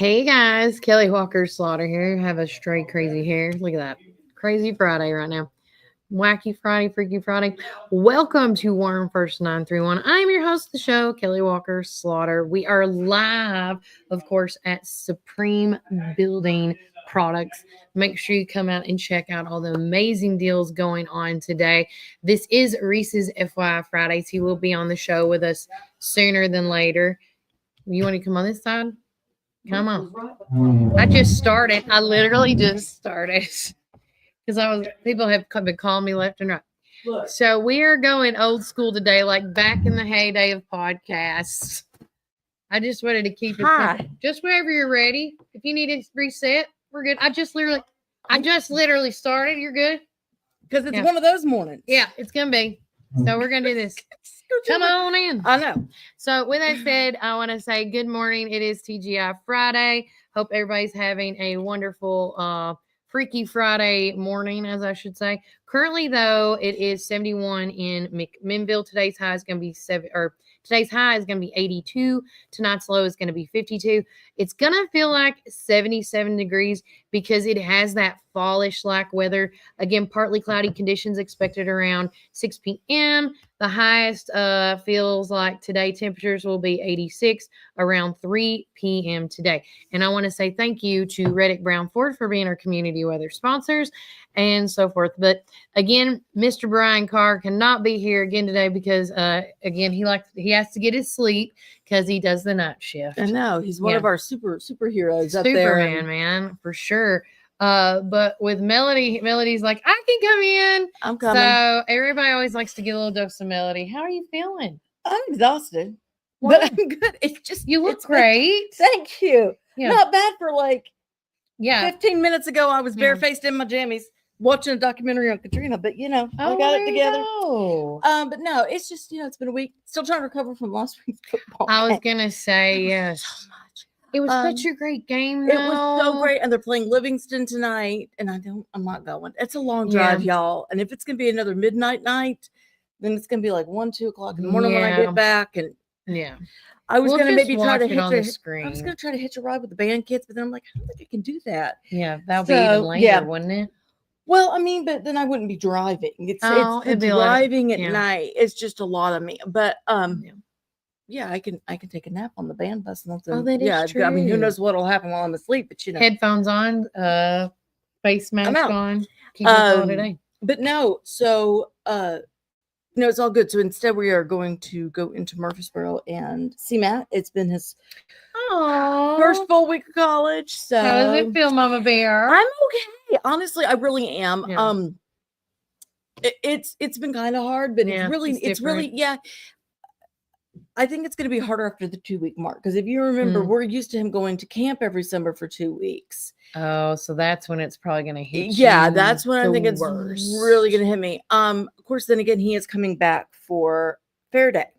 Hey guys, Kelly Walker Slaughter here. I have a straight crazy hair. Look at that. Crazy Friday right now. Wacky Friday, Freaky Friday. Welcome to Warren First 931. I'm your host of the show, Kelly Walker Slaughter. We are live, of course, at Supreme Building Products. Make sure you come out and check out all the amazing deals going on today. This is Reese's FYI Fridays. He will be on the show with us sooner than later. You want to come on this side? Come on. I just started. I literally just started because people have been calling me left and right. So we are going old school today, like back in the heyday of podcasts. I just wanted to keep it simple. Just whenever you're ready. If you need to reset, we're good. I just literally started. You're good. Because it's one of those mornings. Yeah, it's gonna be. So we're gonna do this. Come on in. I know. So with that said, I want to say good morning. It is TGI Friday. Hope everybody's having a wonderful Freaky Friday morning, as I should say. Currently, though, it is 71 in McMinnville. Today's high is going to be 82. Tonight's low is going to be 52. It's going to feel like 77 degrees because it has that fallish-like weather. Again, partly cloudy conditions expected around 6 p.m. The highest feels like today temperatures will be 86 around 3 p.m. today. And I want to say thank you to Reddick Brown Ford for being our community weather sponsors and so forth. But again, Mr. Brian Carr cannot be here again today because again he has to get his sleep because he does the night shift. I know he's one of our superheroes up there. Superman, man, for sure. But with Melody's like, I can come in. I'm coming. So everybody always likes to get a little dose of Melody. How are you feeling? I'm exhausted, but I'm good. It's just you look great. Thank you. Yeah. Not bad for 15 minutes ago. I was barefaced in my jammies watching a documentary on Katrina, but I got it together. But no, it's just it's been a week. Still trying to recover from last week's football. I was gonna say yes. So much. It was such a great game, though. It was so great. And they're playing Livingston tonight. And I'm not going. It's a long drive, y'all. And if it's going to be another midnight night, then it's going to be like 1, 2 o'clock in the morning when I get back. And I was going to maybe try to hitch a ride with the band kids, but then I'm like, I don't think I can do that. Yeah, that'll be even later, wouldn't it? Well, I mean, but then I wouldn't be driving. It's driving at night. It's just a lot of me. But yeah, I can take a nap on the band bus. True. I mean, who knows what'll happen while I'm asleep? But headphones on, face mask on. Keep it all today. But no, so it's all good. So instead, we are going to go into Murfreesboro and see Matt. It's been his first full week of college. So how does it feel, Mama Bear? I'm okay. Honestly, I really am. Yeah. It's been kind of hard, but it's really. I think it's going to be harder after the 2-week mark because if you remember, we're used to him going to camp every summer for 2 weeks. Oh, so that's when it's probably going to hit you. Yeah, that's when I think it's really going to hit me. Of course, then again, he is coming back for Fair Day.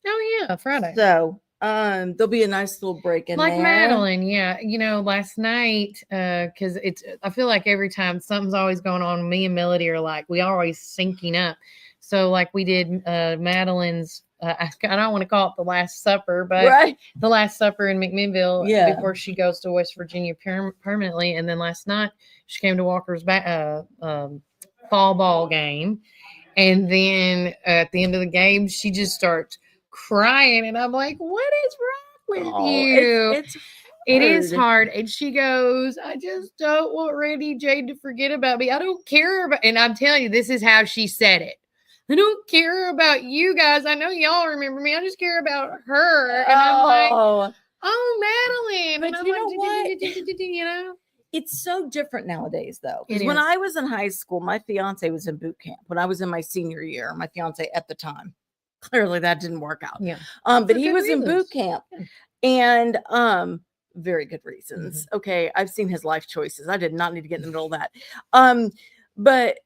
Oh yeah, Friday. So there'll be a nice little break in like there. Madeline, last night, because I feel like every time something's always going on, me and Melody are like we always syncing up. So like we did Madeline's. I don't want to call it the Last Supper, but the Last Supper in McMinnville before she goes to West Virginia permanently. And then last night she came to Walker's fall ball game. And then at the end of the game, she just starts crying. And I'm like, what is wrong with you? It is hard. And she goes, I just don't want Randy Jade to forget about me. I don't care about, and I'm telling you, this is how she said it. I don't care about you guys. I know y'all remember me. I just care about her. And I'm like, Madeline. But and you know what? It's so different nowadays, though. Because when I was in high school, my fiance was in boot camp. When I was in my senior year, my fiance at the time, clearly that didn't work out. Yeah. But he was in boot camp. And very good reasons. Mm-hmm. Okay. I've seen his life choices. I did not need to get in the middle of that. But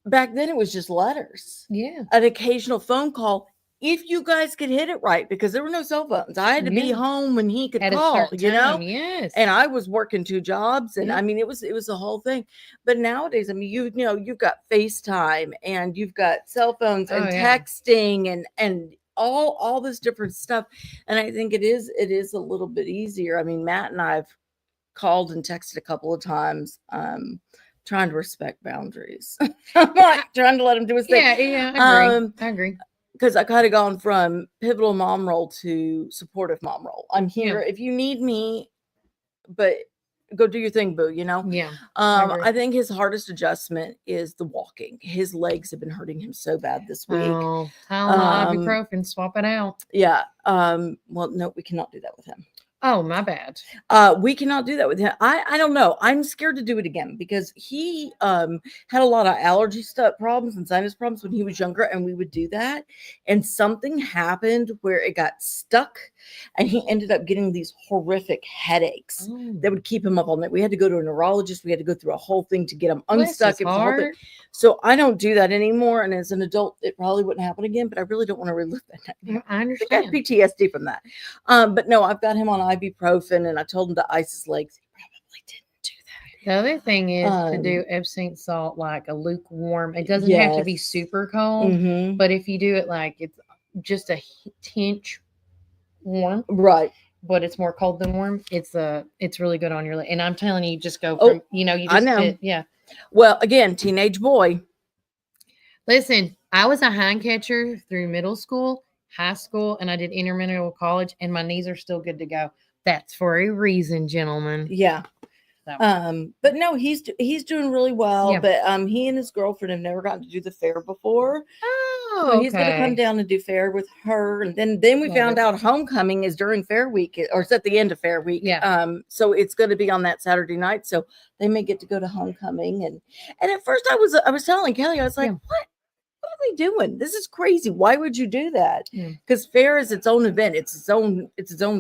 back then it was just letters. Yeah. An occasional phone call. If you guys could hit it right, because there were no cell phones. I had to be home when he could call, Yes. And I was working 2 jobs. And I mean, it was the whole thing. But nowadays, I mean, you've got FaceTime and you've got cell phones and texting and all this different stuff. And I think it is a little bit easier. I mean, Matt and I've called and texted a couple of times, trying to respect boundaries. I'm like trying to let him do his thing. Yeah, I agree. Because I kind of gone from pivotal mom role to supportive mom role. I'm here if you need me, but go do your thing, boo, Yeah. I think his hardest adjustment is the walking. His legs have been hurting him so bad this week. Oh, ibuprofen, swap it out. Yeah. Well, no, we cannot do that with him. Oh, my bad. We cannot do that with him. I don't know. I'm scared to do it again because he had a lot of allergy problems and sinus problems when he was younger, and we would do that. And something happened where it got stuck, and he ended up getting these horrific headaches that would keep him up all night. We had to go to a neurologist. We had to go through a whole thing to get him unstuck. It was a whole thing. So I don't do that anymore. And as an adult, it probably wouldn't happen again, but I really don't want to relive that nightmare. I understand. I got PTSD from that. But no, I've got him on ibuprofen, and I told him to ice his legs. He probably didn't do that. The other thing is to do Epsom salt like a lukewarm. It doesn't have to be super cold, but if you do it like it's just a tinge warm, right? But it's more cold than warm. It's really good on your leg. And I'm telling you, just go from you just I know. Yeah. Well, again, teenage boy. Listen, I was a hind catcher through middle school, high school, and I did intermediate college, and my knees are still good to go. That's for a reason, gentlemen. Yeah. So. But no, he's doing really well. Yeah. But he and his girlfriend have never gotten to do the fair before. Oh, so he's going to come down and do fair with her, and then we found out homecoming is during fair week, or it's at the end of fair week. Yeah. So it's going to be on that Saturday night. So they may get to go to homecoming, and at first I was telling Kelly, I was like, what are they doing? This is crazy. Why would you do that? Because fair is its own event. It's its own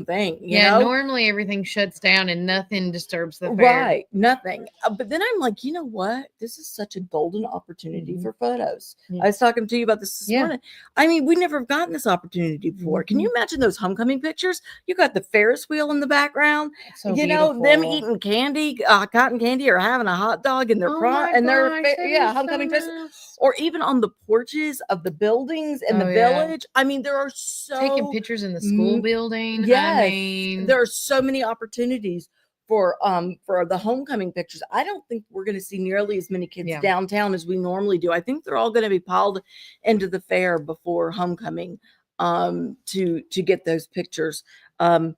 thing. You know? Normally everything shuts down and nothing disturbs the fair. Right. Nothing. But then I'm like, you know what? This is such a golden opportunity for photos. I was talking to you about this morning. I mean, we never have gotten this opportunity before. Can you imagine those homecoming pictures? You got the Ferris wheel in the background. So beautiful. Them eating candy, cotton candy, or having a hot dog in their homecoming pictures. Or even on the porches of the buildings in the village. I mean, there are taking pictures in the school building. Yes, I mean, there are so many opportunities for the homecoming pictures. I don't think we're going to see nearly as many kids downtown as we normally do. I think they're all going to be piled into the fair before homecoming to get those pictures. And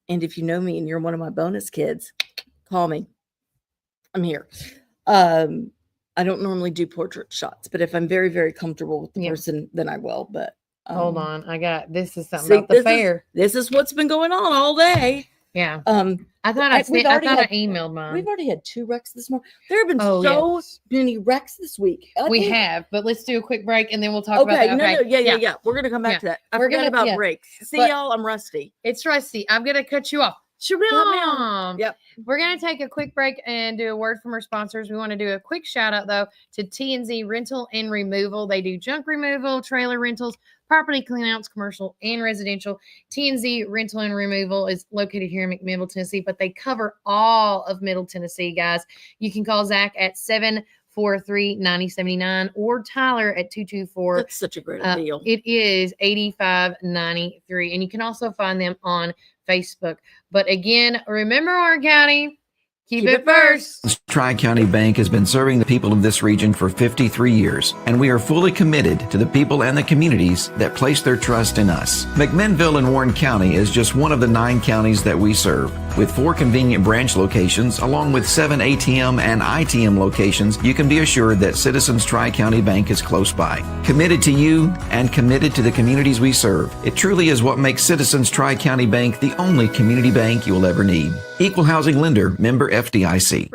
if you know me and you're one of my bonus kids, call me. I'm here. I don't normally do portrait shots, but if I'm very, very comfortable with the person, then I will. But hold on, this is something about the fair. This is what's been going on all day. Yeah. I thought I emailed mine. We've already had 2 wrecks this morning. There have been many wrecks this week. We have, but let's do a quick break and then we'll talk about that. Okay. Yeah. We're gonna come back to that. We're gonna about breaks. See y'all. I'm rusty. It's rusty. I'm gonna cut you off. Shabam. Yep. We're going to take a quick break and do a word from our sponsors. We want to do a quick shout out, though, to T&Z Rental and Removal. They do junk removal, trailer rentals, property cleanouts, commercial and residential. T&Z Rental and Removal is located here in McMinnville, Tennessee, but they cover all of Middle Tennessee, guys. You can call Zach at 743-9079 or Tyler at 224. That's such a great deal. It is $85.93, and you can also find them on Facebook. But again, remember, our county, keep it first. Tri-County Bank has been serving the people of this region for 53 years, and we are fully committed to the people and the communities that place their trust in us. McMinnville and Warren County is just one of the 9 counties that we serve. With 4 convenient branch locations, along with 7 ATM and ITM locations, you can be assured that Citizens Tri-County Bank is close by. Committed to you and committed to the communities we serve. It truly is what makes Citizens Tri-County Bank the only community bank you'll ever need. Equal housing lender, member FDIC.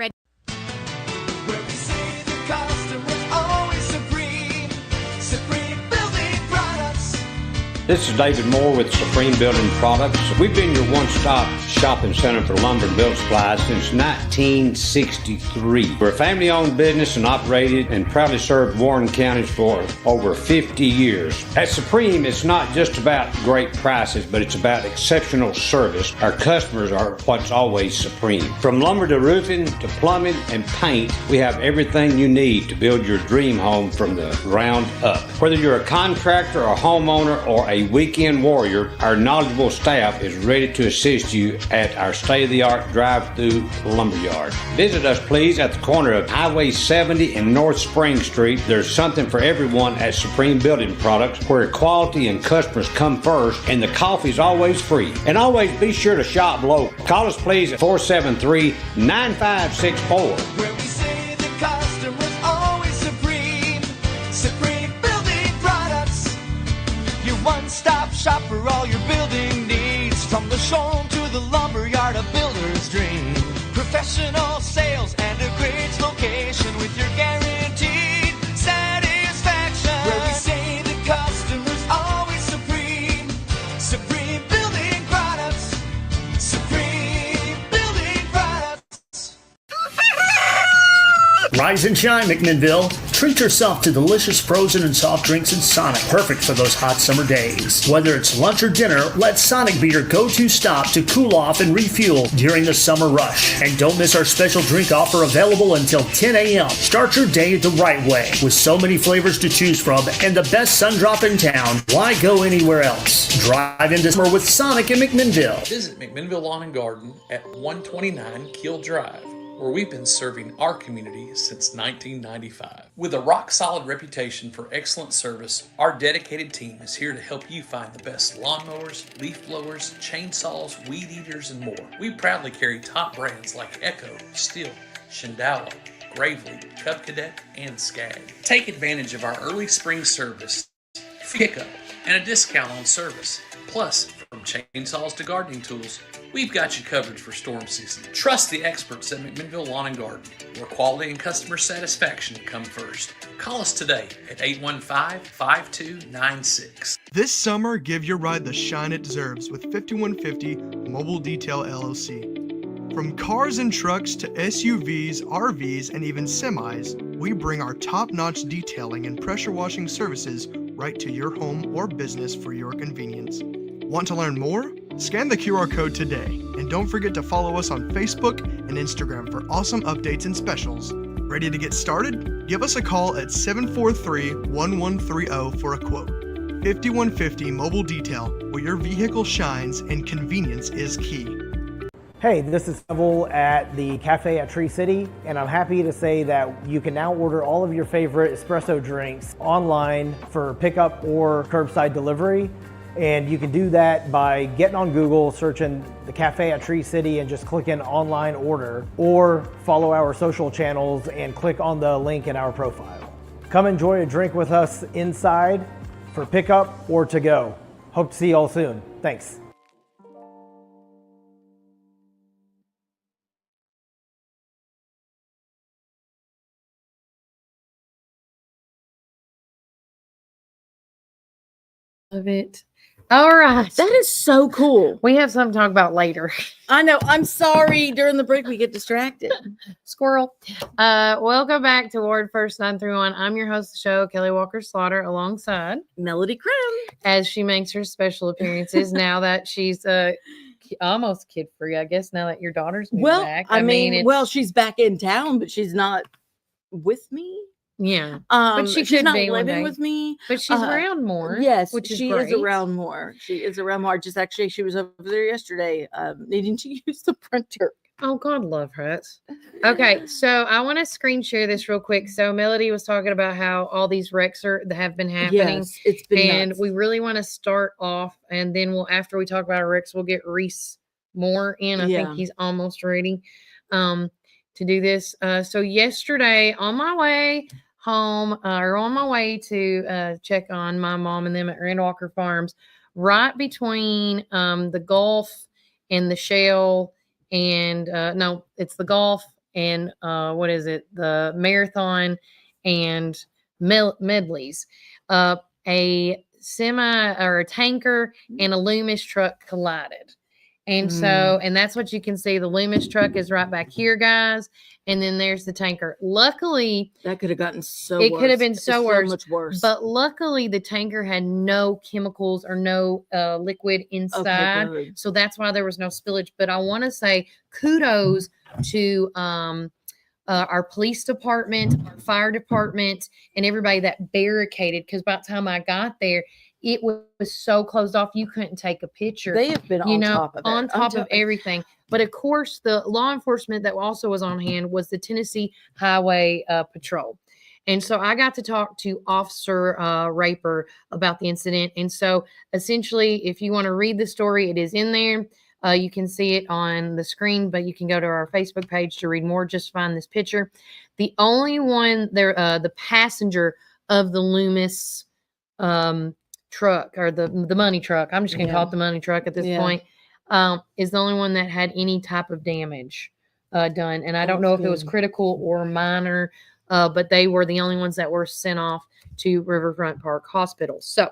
This is David Moore with Supreme Building Products. We've been your one-stop shopping center for lumber and building supplies since 1963. We're a family-owned business and operated and proudly served Warren County for over 50 years. At Supreme, it's not just about great prices, but it's about exceptional service. Our customers are what's always supreme. From lumber to roofing to plumbing and paint, we have everything you need to build your dream home from the ground up. Whether you're a contractor, a homeowner, or a a weekend warrior, our knowledgeable staff is ready to assist you at our state-of-the-art drive-through lumberyard. Visit us, please, at the corner of Highway 70 and North Spring Street. There's something for everyone at Supreme Building Products, where quality and customers come first, and the coffee's always free. And always be sure to shop local. Call us, please, at 473-9564. Where we say the customer's always supreme. Supreme Building Products. Your one-stop shop for all your building needs. From the showroom to the lumberyard, a builder's dream. Professional sales and a great location with your guaranteed satisfaction. Where we say the customer's always supreme. Supreme Building Products. Supreme Building Products. Rise and shine, McMinnville. Treat yourself to delicious frozen and soft drinks in Sonic, perfect for those hot summer days. Whether it's lunch or dinner, let Sonic be your go-to stop to cool off and refuel during the summer rush. And don't miss our special drink offer available until 10 a.m. Start your day the right way. With so many flavors to choose from and the best sun drop in town, why go anywhere else? Drive into summer with Sonic in McMinnville. Visit McMinnville Lawn and Garden at 129 Keel Drive, where we've been serving our community since 1995. With a rock-solid reputation for excellent service, our dedicated team is here to help you find the best lawnmowers, leaf blowers, chainsaws, weed eaters, and more. We proudly carry top brands like Echo, Stihl, Shindala, Gravely, Cub Cadet, and Skag. Take advantage of our early spring service, pickup, and a discount on service. Plus, from chainsaws to gardening tools, we've got you covered for storm season. Trust the experts at McMinnville Lawn and Garden, where quality and customer satisfaction come first. Call us today at 815-5296. This summer, give your ride the shine it deserves with 5150 Mobile Detail LLC. From cars and trucks to SUVs, RVs, and even semis, we bring our top-notch detailing and pressure washing services right to your home or business for your convenience. Want to learn more? Scan the QR code today, and don't forget to follow us on Facebook and Instagram for awesome updates and specials. Ready to get started? Give us a call at 743-1130 for a quote. 5150 Mobile Detail, where your vehicle shines and convenience is key. Hey, this is Neville at the Cafe at Tree City, and I'm happy to say that you can now order all of your favorite espresso drinks online for pickup or curbside delivery. And you can do that by getting on Google, searching the Cafe at Tree City and just clicking online order, or follow our social channels and click on the link in our profile. Come enjoy a drink with us inside for pickup or to go. Hope to see you all soon. Thanks. Love it. All right. That is so cool. We have something to talk about later. I know. I'm sorry. During the break, we get distracted. Squirrel. Welcome back to Ward First 931. I'm your host of the show, Kelly Walker Slaughter, alongside Melody Krim, as she makes her special appearances now that she's almost kid-free, I guess, now that your daughter's moved back. I mean, she's back in town, but she's not with me. Yeah, but she's not living with me. But she's around more. Yes, which is she great. is around more. She is around more. She was over there yesterday, needing to use the printer. Oh, God love her. Okay, so I want to screen share this real quick. So Melody was talking about how all these wrecks have been happening. Yes, it's been and nuts. We really want to start off, and then after we talk about our wrecks, we'll get Reece more in. I think he's almost ready to do this. So yesterday, on my way home, or on my way to check on my mom and them at Randall Walker Farms, right between the Gulf and the Shell, and no, it's the Gulf and the Marathon and Medley's, a semi or a tanker and a Loomis truck collided. And so, and that's what you can see. The Loomis truck is right back here, guys. And then there's the tanker. Luckily, that could have gotten It could have been so much worse. But luckily, the tanker had no chemicals or no liquid inside. Okay, so that's why there was no spillage. But I want to say kudos to our police department, our fire department, and everybody that barricaded. Because by the time I got there, it was so closed off you couldn't take a picture. They have been on top of it. On top of everything. But of course, the law enforcement that also was on hand was the Tennessee Highway Patrol. And so I got to talk to Officer Raper about the incident. And so essentially, if you want to read the story, it is in there. You can see it on the screen, but you can go to our Facebook page to read more. Just find this picture. The only one there, the passenger of the Loomis truck, or the money truck, I'm just going to call it the money truck at this point, is the only one that had any type of damage done. And I don't know if it was critical or minor, but they were the only ones that were sent off to Riverfront Park Hospital. So,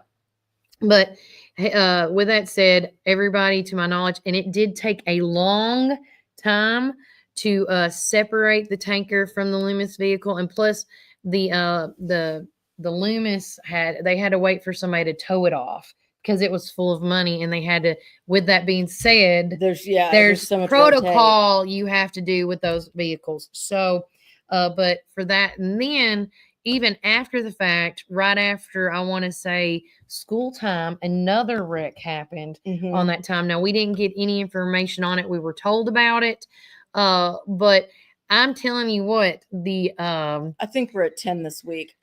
but with that said, everybody, to my knowledge, and it did take a long time to separate the tanker from the Loomis vehicle, and plus the Loomis had to wait for somebody to tow it off because it was full of money, and they had to. With that being said, there's so much protocol you have to do with those vehicles. So, but for that, and then even after the fact, right after, I want to say, school time, another wreck happened on that time. Now, we didn't get any information on it. We were told about it. But I'm telling you what, I think we're at 10 this week.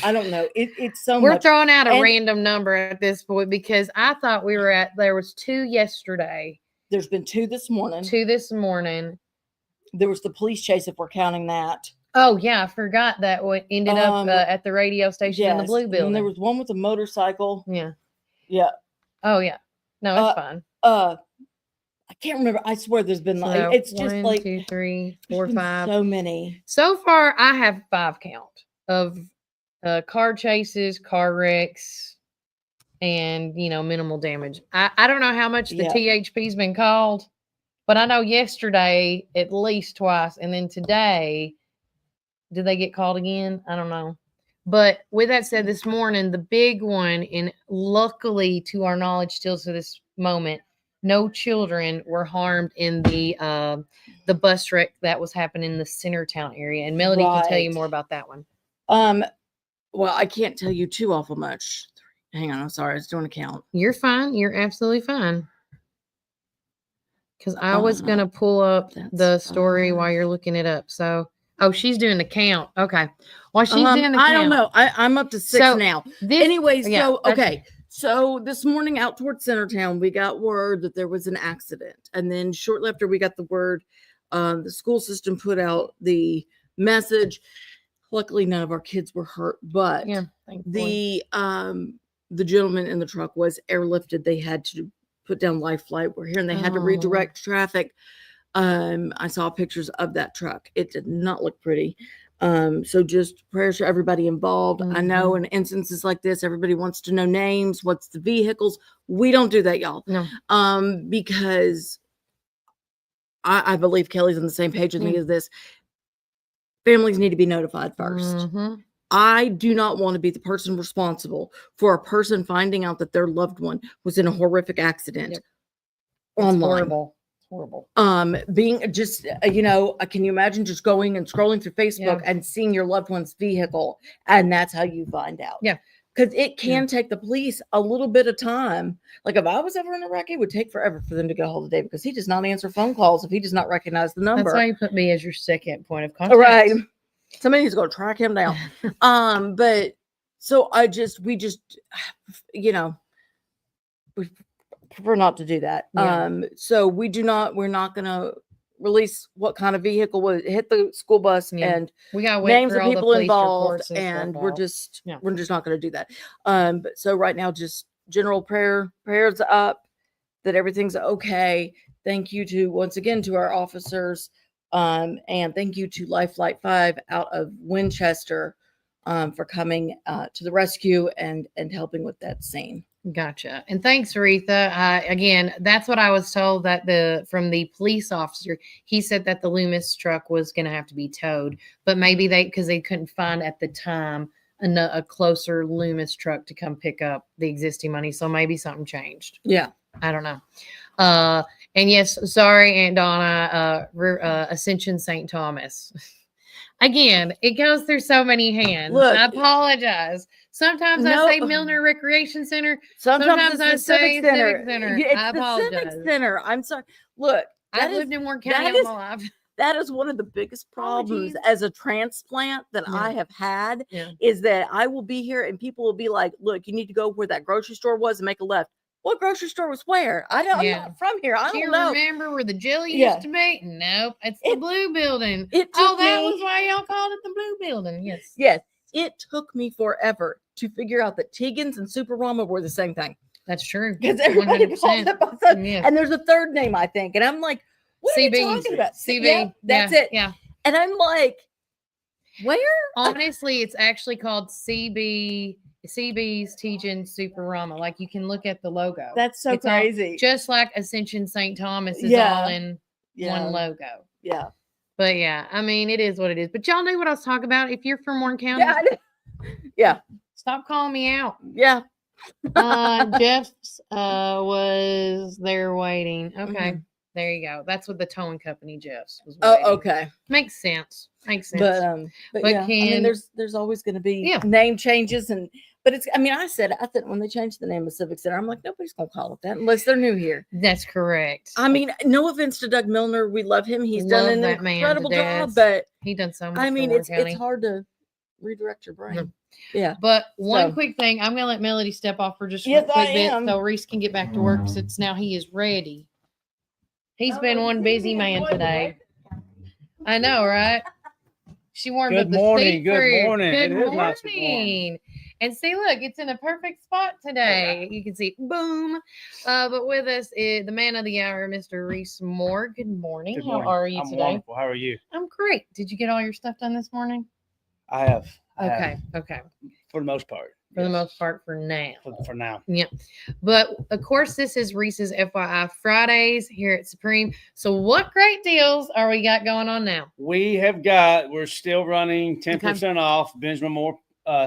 I don't know. It's so we're much. throwing out a random number at this point because I thought there was 2 yesterday. There's been 2 this morning. 2 this morning. There was the police chase, if we're counting that. Oh, yeah. I forgot that what ended up at the radio station in the blue building. And there was one with a motorcycle. Yeah. Yeah. Oh, yeah. No, it's fine. I can't remember. I swear there's been like, it's just 1, like 2, 3, 4, 5. So many. So far, I have 5 count of car chases, car wrecks, and, minimal damage. I don't know how much the THP's been called, but I know yesterday at least twice. And then today, did they get called again? I don't know. But with that said, this morning, the big one, and luckily to our knowledge still to this moment, no children were harmed in the bus wreck that was happening in the Centertown area. And Melody can tell you more about that one. Well, I can't tell you too awful much. Hang on, I'm sorry, I was doing a count. You're fine. You're absolutely fine. Because I was going to pull up the story while you're looking it up. So, she's doing the count. Okay. Well, she's doing the count. I don't know. I'm up to 6 now. Anyways, so this morning out towards Centertown, we got word that there was an accident. And then shortly after we got the word, the school system put out the message. Luckily, none of our kids were hurt, but the gentleman in the truck was airlifted. They had to put down life flight. We're here, and they had to redirect traffic. I saw pictures of that truck. It did not look pretty. So just prayers for everybody involved. I know in instances like this, everybody wants to know names. What's the vehicles? We don't do that, y'all. No. Because I believe Kelly's on the same page with me as this. Families need to be notified first. I do not want to be the person responsible for a person finding out that their loved one was in a horrific accident online. Horrible. Being just, can you imagine just going and scrolling through Facebook and seeing your loved one's vehicle, and that's how you find out? Yeah. Because it can take the police a little bit of time. Like if I was ever in a wreck, it would take forever for them to get a hold of Dave because he does not answer phone calls if he does not recognize the number. That's why you put me as your second point of contact. Right. Somebody needs to go track him down. But so we prefer not to do that. So we're not going to release what kind of vehicle would hit the school bus and we got names of people involved, and we're just not going to do that. But so right now, just general prayers up that everything's okay. Thank you once again to our officers, and thank you to Life Flight 5 out of Winchester for coming to the rescue and helping with that scene. Gotcha. And thanks, Aretha. Again, that's what I was told from the police officer. He said that the Loomis truck was going to have to be towed, but maybe because they couldn't find at the time a closer Loomis truck to come pick up the existing money. So maybe something changed. Yeah. I don't know. And yes, sorry, Aunt Donna, Ascension St. Thomas. Again, it goes through so many hands. Look, I apologize. Sometimes I say Milner Recreation Center. Sometimes I it's the say Civic Center. Civic Center. It's I the apologize. Civic Center. I'm sorry. Look, I've lived in Warren County all my life. That is one of the biggest problems as a transplant that I have had is that I will be here and people will be like, look, you need to go where that grocery store was and make a left. What grocery store was where? I'm not from here. I don't know. Remember where the jelly used to be? Nope. It's the blue building. That was why y'all called it the blue building. Yes. Yes. It took me forever to figure out that Tegan's and Superama were the same thing. That's true. Because everybody calls it both. And there's a third name, I think. And I'm like, what are you talking about? CB. Yeah, that's it. Yeah. And I'm like, where? Honestly, it's actually called CB's Tejan Superama. Like you can look at the logo. That's so crazy. Just like Ascension St. Thomas is all in one logo. Yeah. But yeah, I mean, it is what it is. But y'all know what I was talking about. If you're from Warren County, stop calling me out. Yeah. Jeff's was there waiting. Okay. There you go. That's what the towing company Jeff's was waiting. Oh, okay. Makes sense. But yeah, I mean, there's always going to be name changes but it's, I mean, I said when they changed the name of Civic Center, I'm like, nobody's going to call it that unless they're new here. That's correct. I mean, no offense to Doug Milner. We love him. He's done an incredible job, but he done so much. I mean, it's hard to redirect your brain. Yeah. But one quick thing, I'm going to let Melody step off for just a quick bit so Reece can get back to work since now he is ready. He's been one busy man today. I know, right? She warmed up the seat for you. Good morning. Good morning. And see, look, it's in a perfect spot today. You can see, boom. But with us is the man of the hour, Mr. Reece Moore. Good morning. Good morning. How are you today? Wonderful. How are you? I'm great. Did you get all your stuff done this morning? I have. Okay. For the most part. For the most part, for now. For now. Yeah. But of course, this is Reese's FYI Fridays here at Supreme. So what great deals are we got going on now? We're still running 10% off Benjamin Moore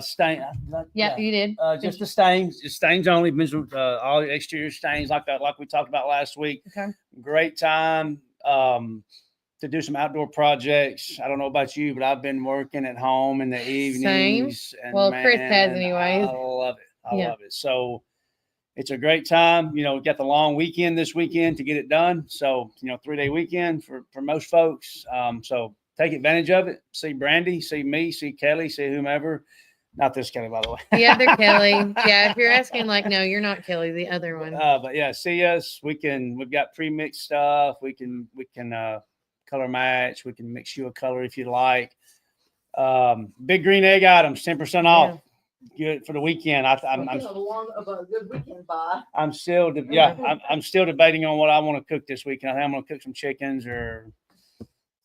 stain. You did. Just the stains only. Benjamin, all the exterior stains like we talked about last week. Okay. Great time to do some outdoor projects. I don't know about you, but I've been working at home in the evenings. Same. And Chris has anyways. I love it. I love it. So it's a great time. You know, we got the long weekend this weekend to get it done. So, 3-day weekend for most folks. So take advantage of it. See Brandy, see me, see Kelly, see whomever. Not this Kelly, by the way. The other Kelly. Yeah, if you're asking, no, you're not Kelly, the other one. But yeah, see us. We've got pre-mixed stuff. We can color match. We can mix you a color if you like. Big green egg items, 10% off. Good for the weekend. I'm a good weekend buy. I'm still debating on what I want to cook this weekend. I think I'm going to cook some chickens or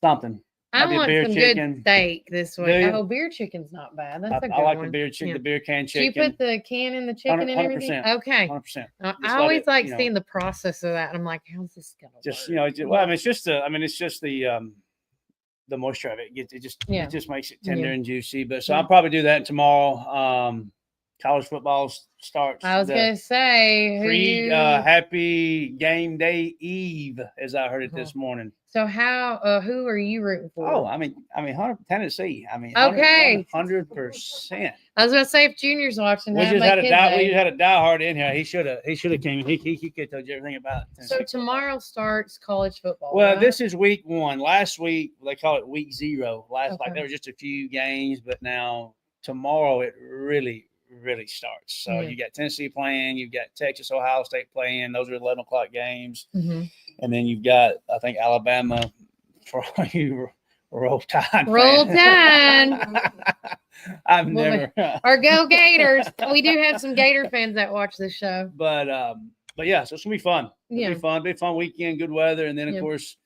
something. I want some good steak this week. Oh, beer chicken's not bad. That's a good one. I like the beer chicken, the beer can chicken. Do you put the can in the chicken and everything? 100%. Okay. 100%. I always seeing the process of that. And I'm like, how's this going to work? It's just the moisture of it. It just makes it tender and juicy. But so I'll probably do that tomorrow. College football starts. I was going to say, happy game day eve, as I heard it this morning. So who are you rooting for? Oh, I mean, Tennessee. Okay, 100%. I was going to say if Junior's watching, we just had a diehard in here. He should have came. He could have told you everything about Tennessee. So tomorrow starts college football. Well, right? This is week 1. Last week they call it week 0. There were just a few games, but now tomorrow it really starts. So you got Tennessee playing, you've got Texas, Ohio State playing. Those are 11 o'clock games. Mm-hmm. And then you've got, I think, Alabama for all you Roll Tide. Roll Tide. Or go Gators. We do have some Gator fans that watch this show. But yeah, so it's gonna be fun. It'll be a fun weekend, good weather, and then of course,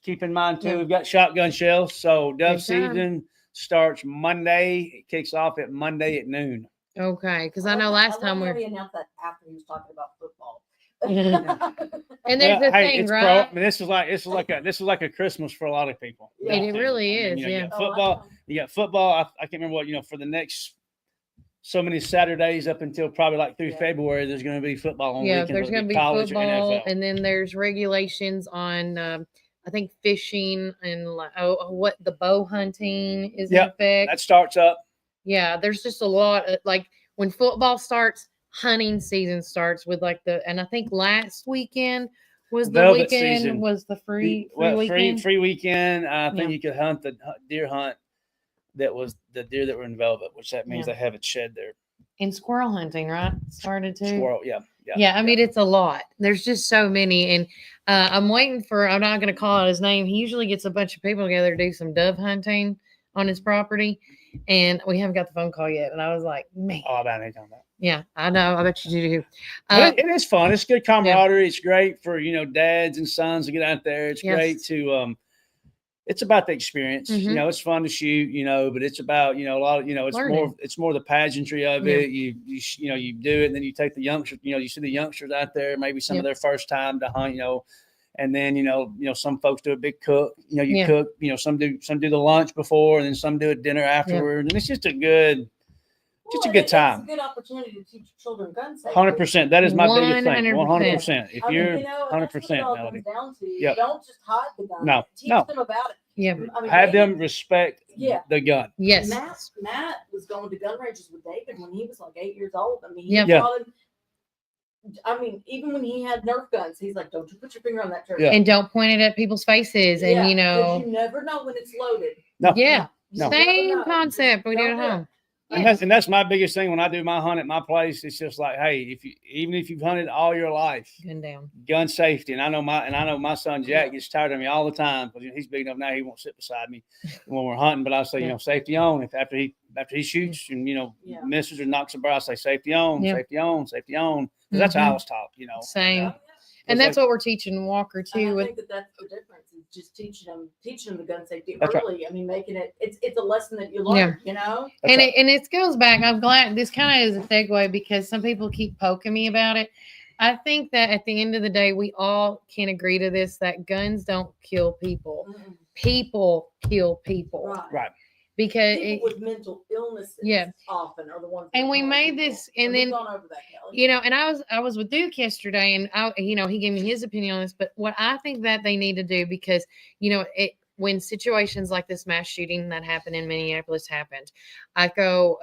keep in mind too, we've got shotgun shells. So dove season starts Monday. It kicks off at Monday at noon. Okay, because I know last time we announced that after he was talking about football. And there's a thing, right? This is like a Christmas for a lot of people. Yeah, it really is. You got football. You got football. I can't remember what for the next so many Saturdays up until probably through February. There's going to be football on weekends. There's going to be football, and then there's regulations on I think fishing and what the bow hunting is in effect. That starts up. Yeah, there's just a lot of, like when football starts, hunting season starts with like and I think last weekend was the Velvet weekend season. was the free weekend. Free weekend. I think you could hunt the deer hunt that was the deer that were in velvet, which that means they haven't shed there. And squirrel hunting, right? Started too. Squirrel, I mean, it's a lot. There's just so many, and I'm waiting for. I'm not going to call out his name. He usually gets a bunch of people together to do some dove hunting on his property, and we haven't got the phone call yet. And I was like, man, about it. Yeah, I know. I bet you do too. It is fun. It's good camaraderie. It's great for dads and sons to get out there. It's great to. It's about the experience. Mm-hmm. It's fun to shoot. But it's about a lot of it's learning. It's more the pageantry of it. You do it, and then you take the youngsters. You see the youngsters out there, maybe some of their first time to hunt. And then some folks do a big cook. You cook. Some do the lunch before, and then some do a dinner afterward. And it's just a good. Just a good time. It's a good opportunity to teach children gun safety. 100%. That is my biggest thing. 100%. If you're 100%, Melody. Don't just hide the gun. No. Teach them about it. Yeah. Have them respect the gun. Yes. Matt was going to gun ranges with David when he was like 8 years old. I mean, even when he had Nerf guns, he's like, "Don't you put your finger on that trigger, and don't point it at people's faces." And you never know when it's loaded. No. Yeah. No. Same concept we do at home. And that's my biggest thing when I do my hunt at my place. It's just like, hey, even if you've hunted all your life, gun safety. And I know my son Jack gets tired of me all the time because he's big enough now he won't sit beside me when we're hunting. But I say, safety on. If after he shoots and misses or knocks a bird, I say safety on, safety on, safety on. Because that's how I was taught. Same. And that's what we're teaching Walker too. I think that's the difference. Is just teaching them the gun safety early. Right. I mean, making it's a lesson that you learn. And it goes back. I'm glad this kind of is a segue because some people keep poking me about it. I think that at the end of the day, we all can agree to this: that guns don't kill people. Mm-hmm. People kill people. Right. Because people with mental illnesses often are the ones. And we made this, and then gone over that, Kelly. And I was with Duke yesterday, and he gave me his opinion on this. But what I think that they need to do, because when situations like this mass shooting that happened in Minneapolis happened, I go,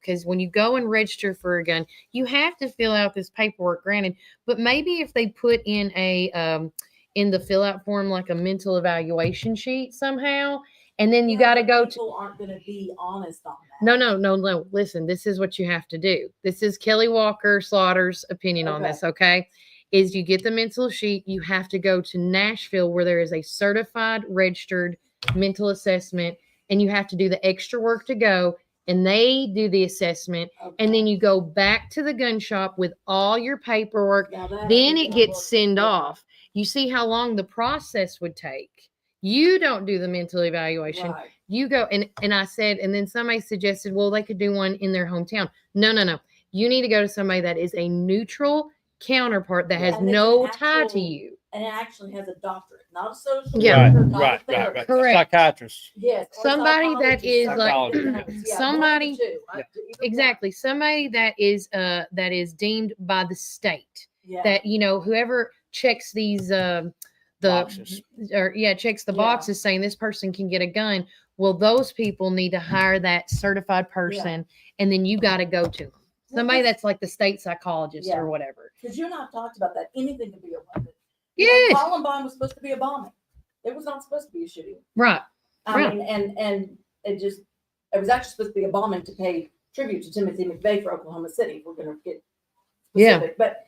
because when you go and register for a gun, you have to fill out this paperwork. Granted, but maybe if they put in in the fill out form like a mental evaluation sheet somehow. And then you got to go people aren't going to be honest on that. No. Listen, this is what you have to do. This is Kelly Walker Slaughter's opinion on this. Okay. Is you get the mental sheet. You have to go to Nashville where there is a certified, registered mental assessment, and you have to do the extra work to go, and they do the assessment. And then you go back to the gun shop with all your paperwork. Then it gets sent off. You see how long the process would take. You don't do the mental evaluation. Right. You go and I said, and then somebody suggested, well, they could do one in their hometown. No. You need to go to somebody that is a neutral counterpart that has no tie to you. And it actually has a doctorate, not a social worker. Right. Correct. Psychiatrist. Yes. Somebody that is like somebody. Exactly. Somebody that is deemed by the state that, whoever checks these boxes. Checks the boxes saying this person can get a gun. Well, those people need to hire that certified person, and then you got to go to them. Somebody that's like the state psychologist or whatever. Because you and I have talked about that. Anything can be a weapon. Yes. Columbine was supposed to be a bombing. It was not supposed to be a shooting. Right. I mean, and it was actually supposed to be a bombing to pay tribute to Timothy McVeigh for Oklahoma City. If we're going to get specific. But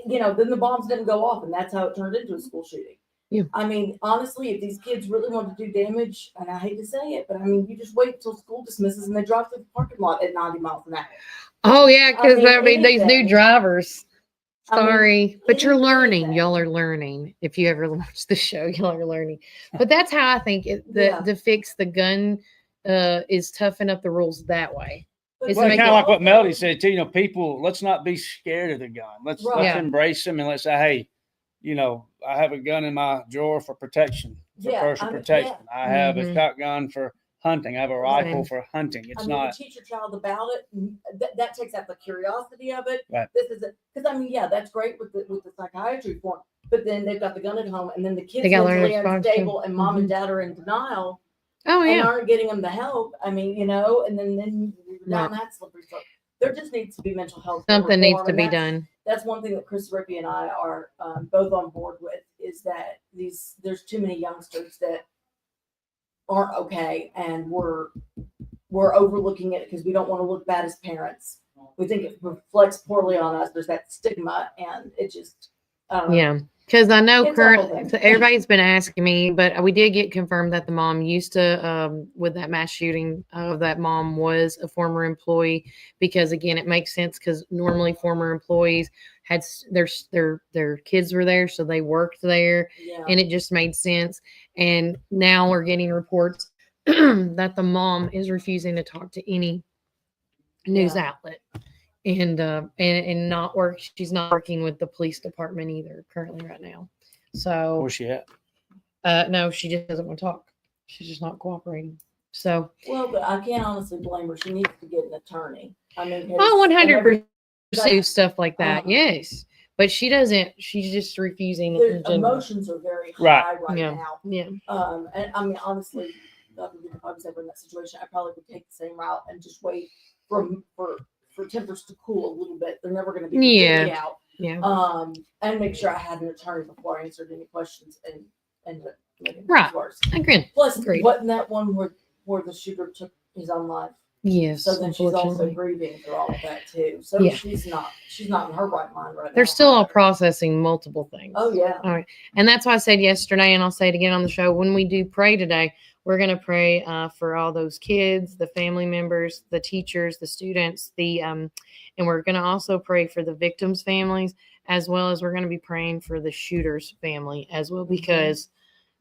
then the bombs didn't go off, and that's how it turned into a school shooting. Yeah. I mean, honestly, if these kids really want to do damage, and I hate to say it, but I mean, you just wait until school dismisses and they drive through the parking lot at 90 miles an hour. Oh, yeah, because these new drivers. Sorry, but you're learning. Y'all are learning. If you ever watch the show, y'all are learning. But that's how I think to fix the gun is toughen up the rules that way. Well, kind of like what Melody said too. People, let's not be scared of the gun. Let's embrace them and let's say, hey, I have a gun in my drawer for protection, for personal protection. I have a shotgun for hunting. I have a rifle for hunting. It's not. You teach your child about it. That takes out the curiosity of it. Right. This is it. Because that's great with the psychiatry form. but then they've got the gun at home, and then the kids They got mentally learner's response, too. unstable, and mom and dad are in denial Oh and yeah. aren't getting them the help. I mean, you know, and then you're down Right. that slippery slope. There just needs to be mental health Something needs reform, to and be that's- done. That's one thing that Chris Rippey and I are both on board with, is that there's too many youngsters that aren't okay, and we're overlooking it because we don't want to look bad as parents. We think it reflects poorly on us. There's that stigma, and it just, I don't know. Yeah. Because I know It's a whole current, thing. so everybody's been asking me, but we did get confirmed that the mom used to, with that mass shooting, that mom was a former employee. Because again, it makes sense because normally former employees had their kids were there, so they worked there, Yeah. and it just made sense. And now we're getting reports that the mom is refusing to talk to any news outlet. And not work. She's not working with the police department either currently right now. So Where's she at? no, she just doesn't want to talk. She's just not cooperating. So Well, but I can't honestly blame her. She needs to get an attorney. I mean, 100% do stuff like that. Uh-huh. Yes, but she doesn't. She's just refusing. their in general. emotions are very Right. high right Yeah. now. Yeah. And I mean, honestly, if I was ever in that situation, I probably would take the same route and just wait for tempers to cool a little bit. They're never going to be completely out. Yeah. And make sure I had an attorney before I answered any questions and making Right. things worse. Agreed. Plus, Agreed. wasn't that one where the shooter took his own life? Yes. So then she's also Unfortunately. grieving through all of that too. So Yeah. she's not in her right mind right now. They're still all processing multiple things. Oh yeah. All right. And that's why I said yesterday, and I'll say it again on the show, when we do pray today, we're going to pray for all those kids, the family members, the teachers, the students, and we're going to also pray for the victims' families, as well as we're going to be praying for the shooter's family as well, because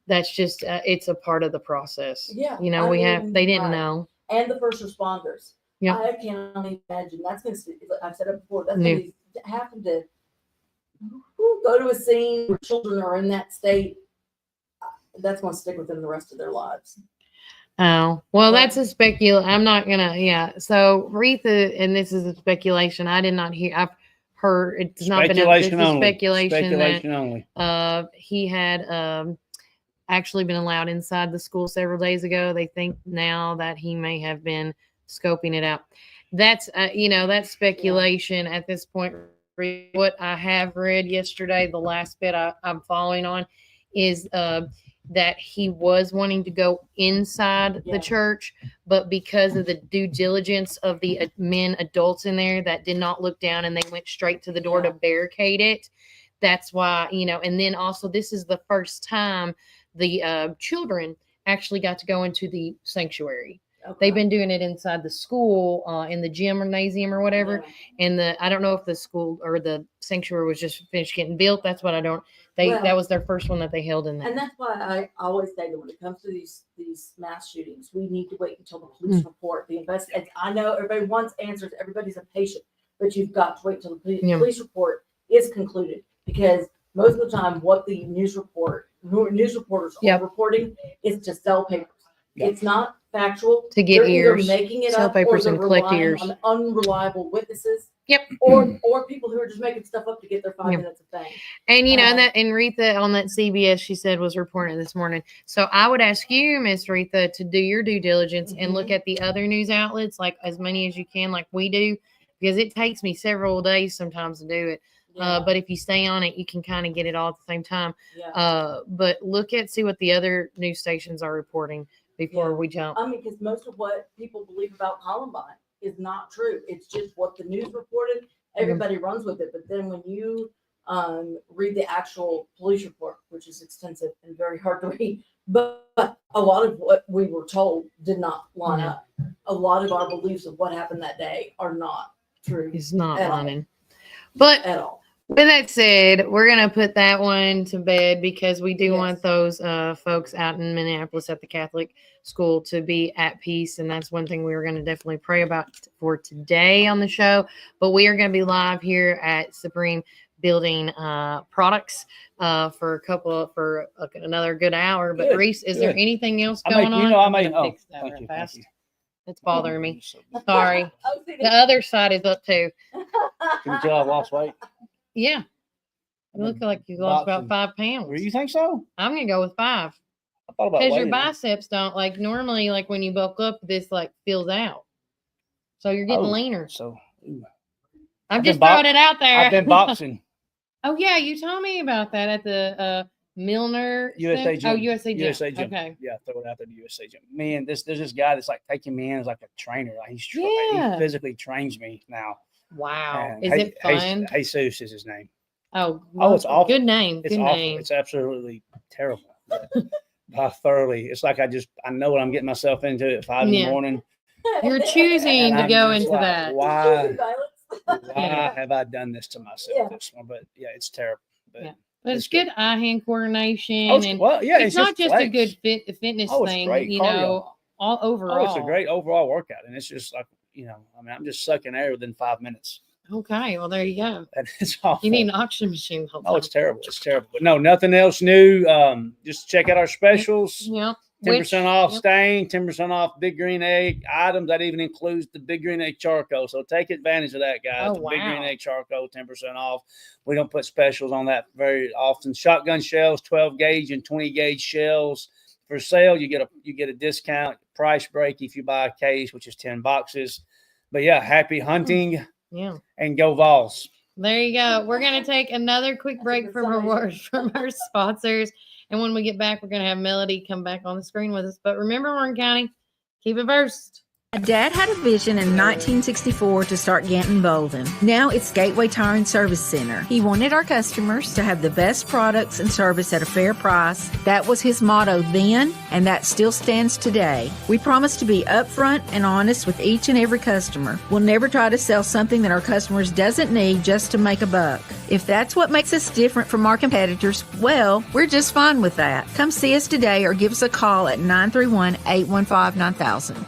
that's just, it's a part of the process. Yeah, You know, they didn't know. And the first responders. Yeah. I can't imagine. That's going to, I've said it before, that's going to be having to go to a scene where children are in that state. That's going to stick with them the rest of their lives. Oh, well, that's a I'm not gonna, So Retha, and this is a speculation. I did not hear. I've heard it's not been Speculation only. speculation Speculation that only. He had actually been allowed inside the school several days ago. They think now that he may have been scoping it out. That's that's speculation at this point. What I have read yesterday, the last bit I'm following on, is that he was wanting to go inside the church, but because of the due diligence of the adults in there that did not look down and they went straight to the door to barricade it. That's why, and then also this is the first time the children actually got to go into the sanctuary. Okay. They've been doing it inside the school, in the gymnasium or whatever. Yeah. And I don't know if the school or the sanctuary was just finished getting built. That's what I don't. That was their first one that they held in there. And that's why I always say that when it comes to these mass shootings, we need to wait until the police report, the investigation. I know everybody wants answers. Everybody's impatient, but you've got to wait until the police report is concluded, because most of the time, what the news reporters are reporting is to sell papers. Yep. It's not factual. To get ears, making it sell up, papers, or and collect ears. On unreliable witnesses. Yep. Or people who are just making stuff up to get their 5 minutes of fame. And and Retha on that CBS, she said, was reporting this morning. So I would ask you, Miss Retha, to do your due diligence and look at the other news outlets, like as many as you can, like we do, because it takes me several days sometimes to do it. Yeah. But if you stay on it, you can kind of get it all at the same time. Yeah. But see what the other news stations are reporting before we jump. I mean, because most of what people believe about Columbine is not true. It's just what the news reported. Everybody runs with it. But then when you read the actual police report, which is extensive and very hard to read, but a lot of what we were told did not line up. A lot of our beliefs of what happened that day are not true. It's not lining. But at all. With that said, we're going to put that one to bed, because we do want those folks out in Minneapolis at the Catholic school to be at peace. And that's one thing we were going to definitely pray about for today on the show. But we are going to be live here at Supreme Building Products for another good hour. But Reece, is there anything else going on? It's bothering me. Sorry. The other side is up too. Can you tell I lost weight? Yeah. You look like you lost about 5 pounds. You think so? I'm gonna go with 5. I thought about because your weighing it. biceps don't like normally like when you bulk up, this like fills out, so you're getting leaner. So I'm just throwing it out there. I've been boxing. Oh yeah, you told me about that at the Milner USA Gym. Oh, USA Gym. USA Gym. Okay. Yeah, throw it out there to USA Gym. Man, there's this guy that's like taking me in as like a trainer. Like he physically trains me now. Wow. And is it fun? Jesus is his name. Oh, well, it's awful. Good name. It's good awful. name. It's absolutely terrible. Thoroughly. It's like I know what I'm getting myself into at 5 in the morning. You're choosing to go into like, that. Why have I done this to myself this one? But yeah, it's terrible. But it's good eye-hand coordination. Oh, and it's not just flex. a good fitness thing, know, all overall. Oh, it's a great overall workout. And it's just like, I'm just sucking air within 5 minutes. Okay, well, there you go. And it's awful. You need an oxygen machine. Oh, it's terrible. It's terrible. But no, nothing else new. Just check out our specials. Yep. 10% off stain, 10% off Big Green Egg items. That even includes the Big Green Egg charcoal. So take advantage of that, guys. Big Green Egg charcoal, 10% off. We don't put specials on that very often. Shotgun shells, 12 gauge and 20 gauge shells for sale. You get a discount price break if you buy a case, which is 10 boxes. But yeah, happy hunting. Yeah. And go Vols. There you go. We're going to take another quick break from our sponsors. And when we get back, we're going to have Melody come back on the screen with us. But remember, Warren County, keep it first. Dad had a vision in 1964 to start Ganton Bolden. Now it's Gateway Tire and Service Center. He wanted our customers to have the best products and service at a fair price. That was his motto then, and that still stands today. We promise to be upfront and honest with each and every customer. We'll never try to sell something that our customers doesn't need just to make a buck. If that's what makes us different from our competitors, well, we're just fine with that. Come see us today or give us a call at 931-815-9000.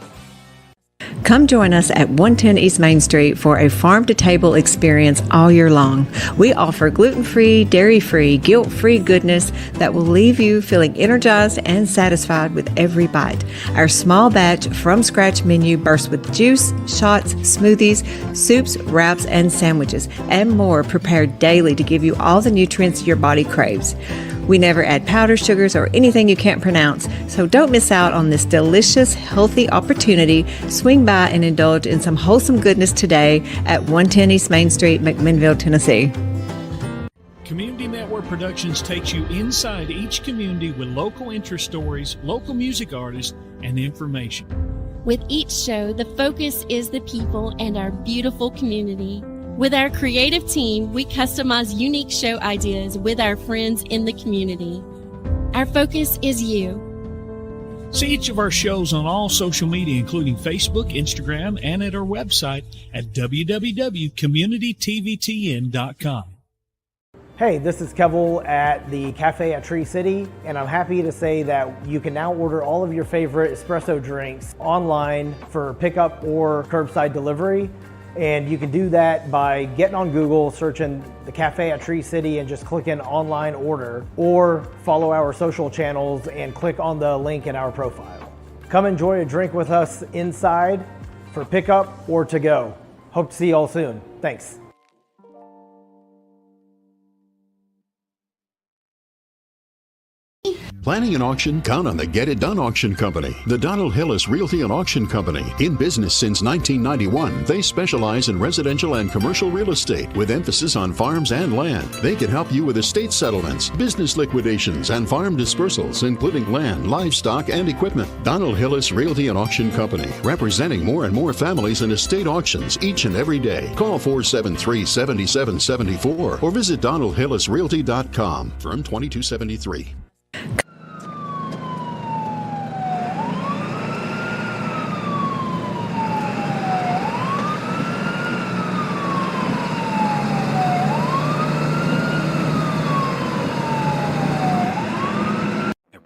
Come join us at 110 East Main Street for a farm-to-table experience all year long. We offer gluten-free, dairy-free, guilt-free goodness that will leave you feeling energized and satisfied with every bite. Our small batch from-scratch menu bursts with juice, shots, smoothies, soups, wraps, and sandwiches, and more prepared daily to give you all the nutrients your body craves. We never add powder, sugars, or anything you can't pronounce, so don't miss out on this delicious, healthy opportunity. Swing by and indulge in some wholesome goodness today at 110 East Main Street, McMinnville, Tennessee. Community Network Productions takes you inside each community with local interest stories, local music artists, and information. With each show, the focus is the people and our beautiful community. With our creative team, we customize unique show ideas with our friends in the community. Our focus is you. See each of our shows on all social media, including Facebook, Instagram, and at our website at www.communitytvtn.com. Hey, this is Kevel at the Cafe at Tree City, and I'm happy to say that you can now order all of your favorite espresso drinks online for pickup or curbside delivery. And you can do that by getting on Google, searching the Cafe at Tree City and just clicking online order, or follow our social channels and click on the link in our profile. Come enjoy a drink with us inside for pickup or to go. Hope to see you all soon. Thanks. Planning an auction? Count on the Get It Done Auction Company. The Donald Hillis Realty and Auction Company. In business since 1991, they specialize in residential and commercial real estate with emphasis on farms and land. They can help you with estate settlements, business liquidations, and farm dispersals, including land, livestock, and equipment. Donald Hillis Realty and Auction Company, representing more and more families in estate auctions each and every day. Call 473-7774 or visit DonaldHillisRealty.com. Firm 2273.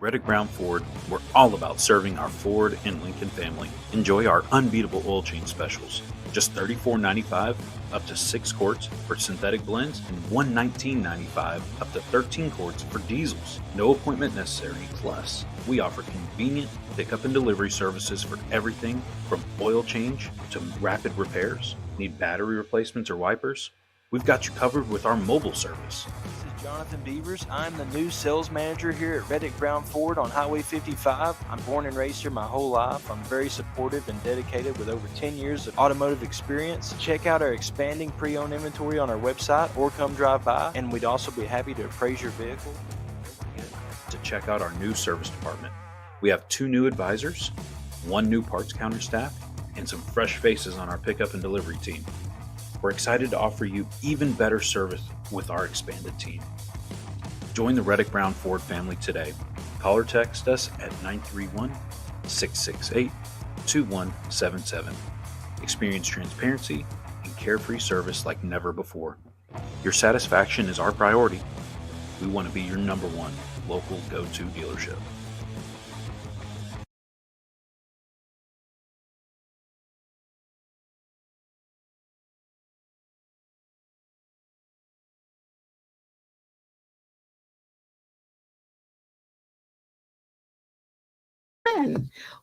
Reddick Brown Ford, we're all about serving our Ford and Lincoln family. Enjoy our unbeatable oil change specials. Just $34.95 up to 6 quarts for synthetic blends and $119.95 up to 13 quarts for diesels. No appointment necessary. Plus, we offer convenient pickup and delivery services for everything from oil change to rapid repairs. Need battery replacements or wipers? We've got you covered with our mobile service. Jonathan Beavers. I'm the new sales manager here at Reddick Brown Ford on Highway 55. I'm born and raised here my whole life. I'm very supportive and dedicated with over 10 years of automotive experience. Check out our expanding pre-owned inventory on our website or come drive by, and we'd also be happy to appraise your vehicle. To check out our new service department. We have 2 new advisors, 1 new parts counter staff, and some fresh faces on our pickup and delivery team. We're excited to offer you even better service with our expanded team. Join the Reddick Brown Ford family today. Call or text us at 931-668-2177. Experience transparency and carefree service like never before. Your satisfaction is our priority. We want to be your number 1 local go-to dealership.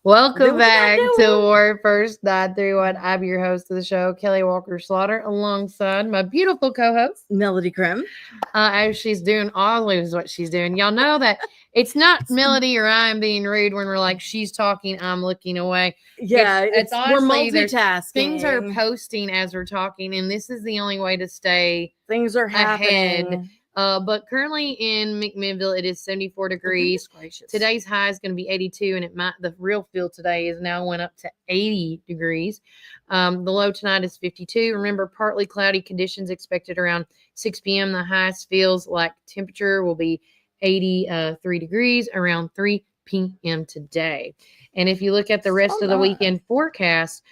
Welcome back to War First 931. I'm your host of the show, Kelly Walker Slaughter, alongside my beautiful co-host, Melody Krim. As she's doing always what she's doing. Y'all know that it's not Melody or I'm being rude when we're like, she's talking, I'm looking away. Yeah, it's we're honestly, multitasking. Things are posting as we're talking, and this is the only way to stay things are ahead. happening. But currently in McMinnville, it is 74 degrees. Today's high is going to be 82, and the real feel today is now went up to 80 degrees. The low tonight is 52. Remember, partly cloudy conditions expected around 6 p.m. The highest feels like temperature will be 83 degrees around 3 p.m. today. And if you look at the rest of the weekend forecast,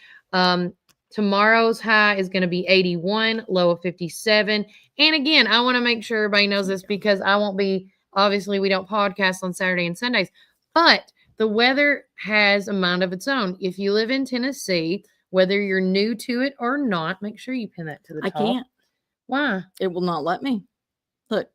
tomorrow's high is going to be 81, low of 57. And again, I want to make sure everybody knows this because I won't be, obviously we don't podcast on Saturday and Sundays, but the weather has a mind of its own. If you live in Tennessee, whether you're new to it or not, make sure you pin that to the top. I can't. Why? It will not let me. Look.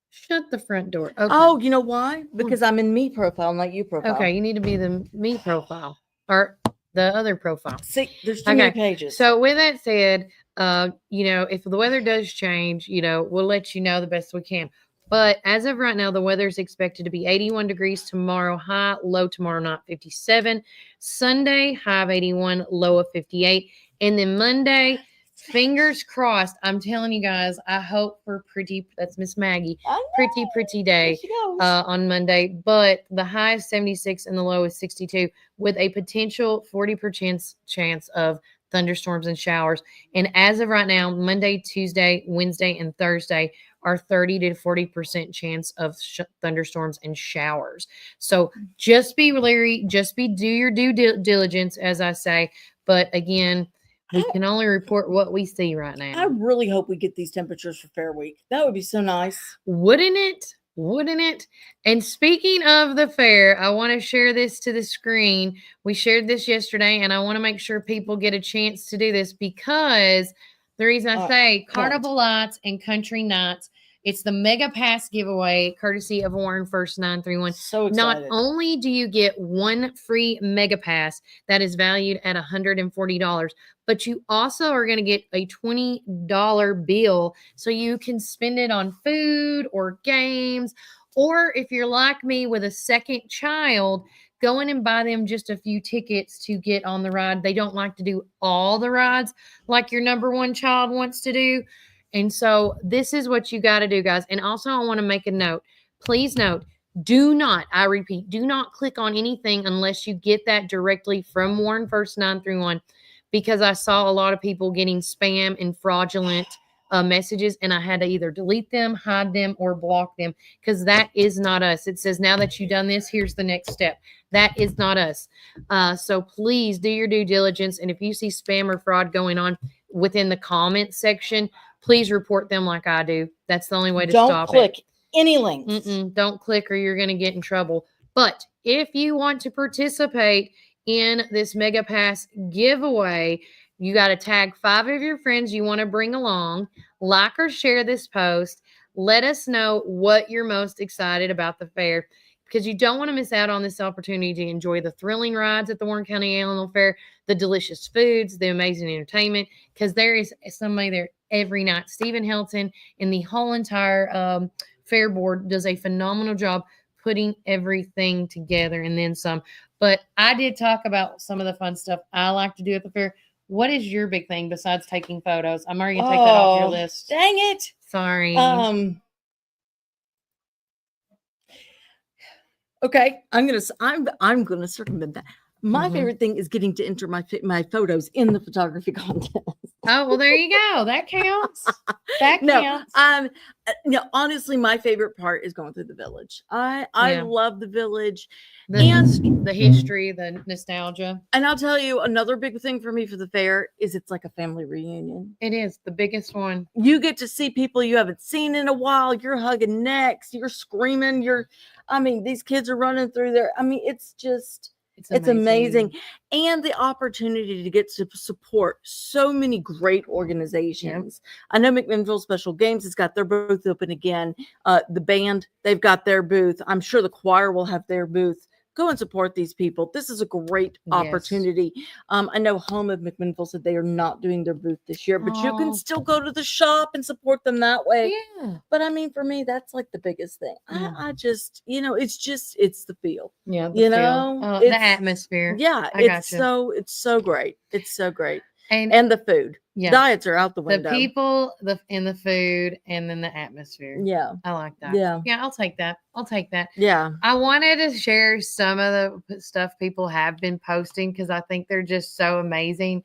Shut the front door. Okay. Oh, you know why? Because I'm in me profile, not you profile. Okay, you need to be the me profile or the other profile. See, there's too many pages. So with that said, if the weather does change, we'll let you know the best we can. But as of right now, the weather is expected to be 81 degrees tomorrow, high, low tomorrow night, 57. Sunday, high of 81, low of 58. And then Monday, fingers crossed, I'm telling you guys, I hope for that's Miss Maggie, pretty day on Monday. But the high is 76 and the low is 62 with a potential 40% chance of thunderstorms and showers. And as of right now, Monday, Tuesday, Wednesday, and Thursday are 30 to 40% chance of thunderstorms and showers. So just be leery, do your due diligence, as I say. But again, we can only report what we see right now. I really hope we get these temperatures for Fair Week. That would be so nice. Wouldn't it? Wouldn't it? And speaking of the fair, I want to share this to the screen. We shared this yesterday, and I want to make sure people get a chance to do this because the reason I say Carnival Lights and Country Nights, it's the Mega Pass giveaway, courtesy of Warren First 931. So excited. Not only do you get one free Mega Pass that is valued at $140, but you also are going to get a $20 bill so you can spend it on food or games. Or if you're like me with a second child, go in and buy them just a few tickets to get on the ride. They don't like to do all the rides like your number one child wants to do. And so this is what you got to do, guys. And also I want to make a note. Please note, do not click on anything unless you get that directly from Warren First 931, because I saw a lot of people getting spam and fraudulent messages, and I had to either delete them, hide them, or block them, because that is not us. It says, now that you've done this, here's the next step. That is not us. So please do your due diligence. And if you see spam or fraud going on within the comment section, please report them like I do. That's the only way to stop it. Don't click any links. Don't click or you're going to get in trouble. But if you want to participate in this Mega Pass giveaway, you got to tag 5 of your friends you want to bring along, like or share this post. Let us know what you're most excited about the fair. because you don't want to miss out on this opportunity to enjoy the thrilling rides at the Warren County Animal Fair, the delicious foods, the amazing entertainment, because there is somebody there every night. Stephen Helton and the whole entire fair board does a phenomenal job putting everything together and then some. But I did talk about some of the fun stuff I like to do at the fair. What is your big thing besides taking photos? I'm already gonna take that off your list. Dang it. Sorry. Okay, I'm gonna circumvent that. My favorite thing is getting to enter my photos in the photography contest. Oh, well, there you go. That counts. That counts. No, honestly, my favorite part is going through the village. I love the village. The history, the nostalgia. And I'll tell you, another big thing for me for the fair is it's like a family reunion. It is the biggest one. You get to see people you haven't seen in a while. You're hugging necks. You're screaming. These kids are running through there. It's amazing. And the opportunity to get to support so many great organizations. Yep. I know McMinnville Special Games has got their booth open again. The band, they've got their booth. I'm sure the choir will have their booth. Go and support these people. This is a great opportunity. I know Home of McMinnville said they are not doing their booth this year, but you can still go to the shop and support them that way. Yeah. But for me, that's like the biggest thing. Yeah. I just, it's the feel. Yeah. The atmosphere. Yeah. It's so great. It's so great. And the food. Yeah. Diets are out the window. The people, the food, and then the atmosphere. Yeah. I like that. Yeah. Yeah, I'll take that. Yeah. I wanted to share some of the stuff people have been posting because I think they're just so amazing.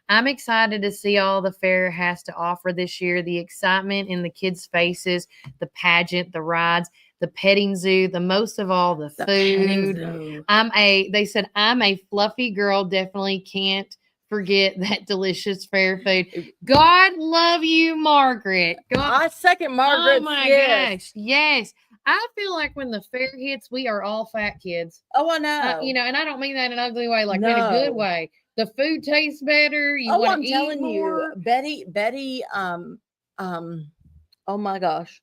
I'm excited to see all the fair has to offer this year. The excitement in the kids' faces, the pageant, the rides, the petting zoo, the most of all, the food. They said, I'm a fluffy girl. Definitely can't forget that delicious fair food. God love you, Margaret. I second Margaret. Oh my gosh. Yes. I feel like when the fair hits, we are all fat kids. Oh, I know. And I don't mean that in an ugly way, in a good way. The food tastes better. I'm telling you, Betty, oh my gosh.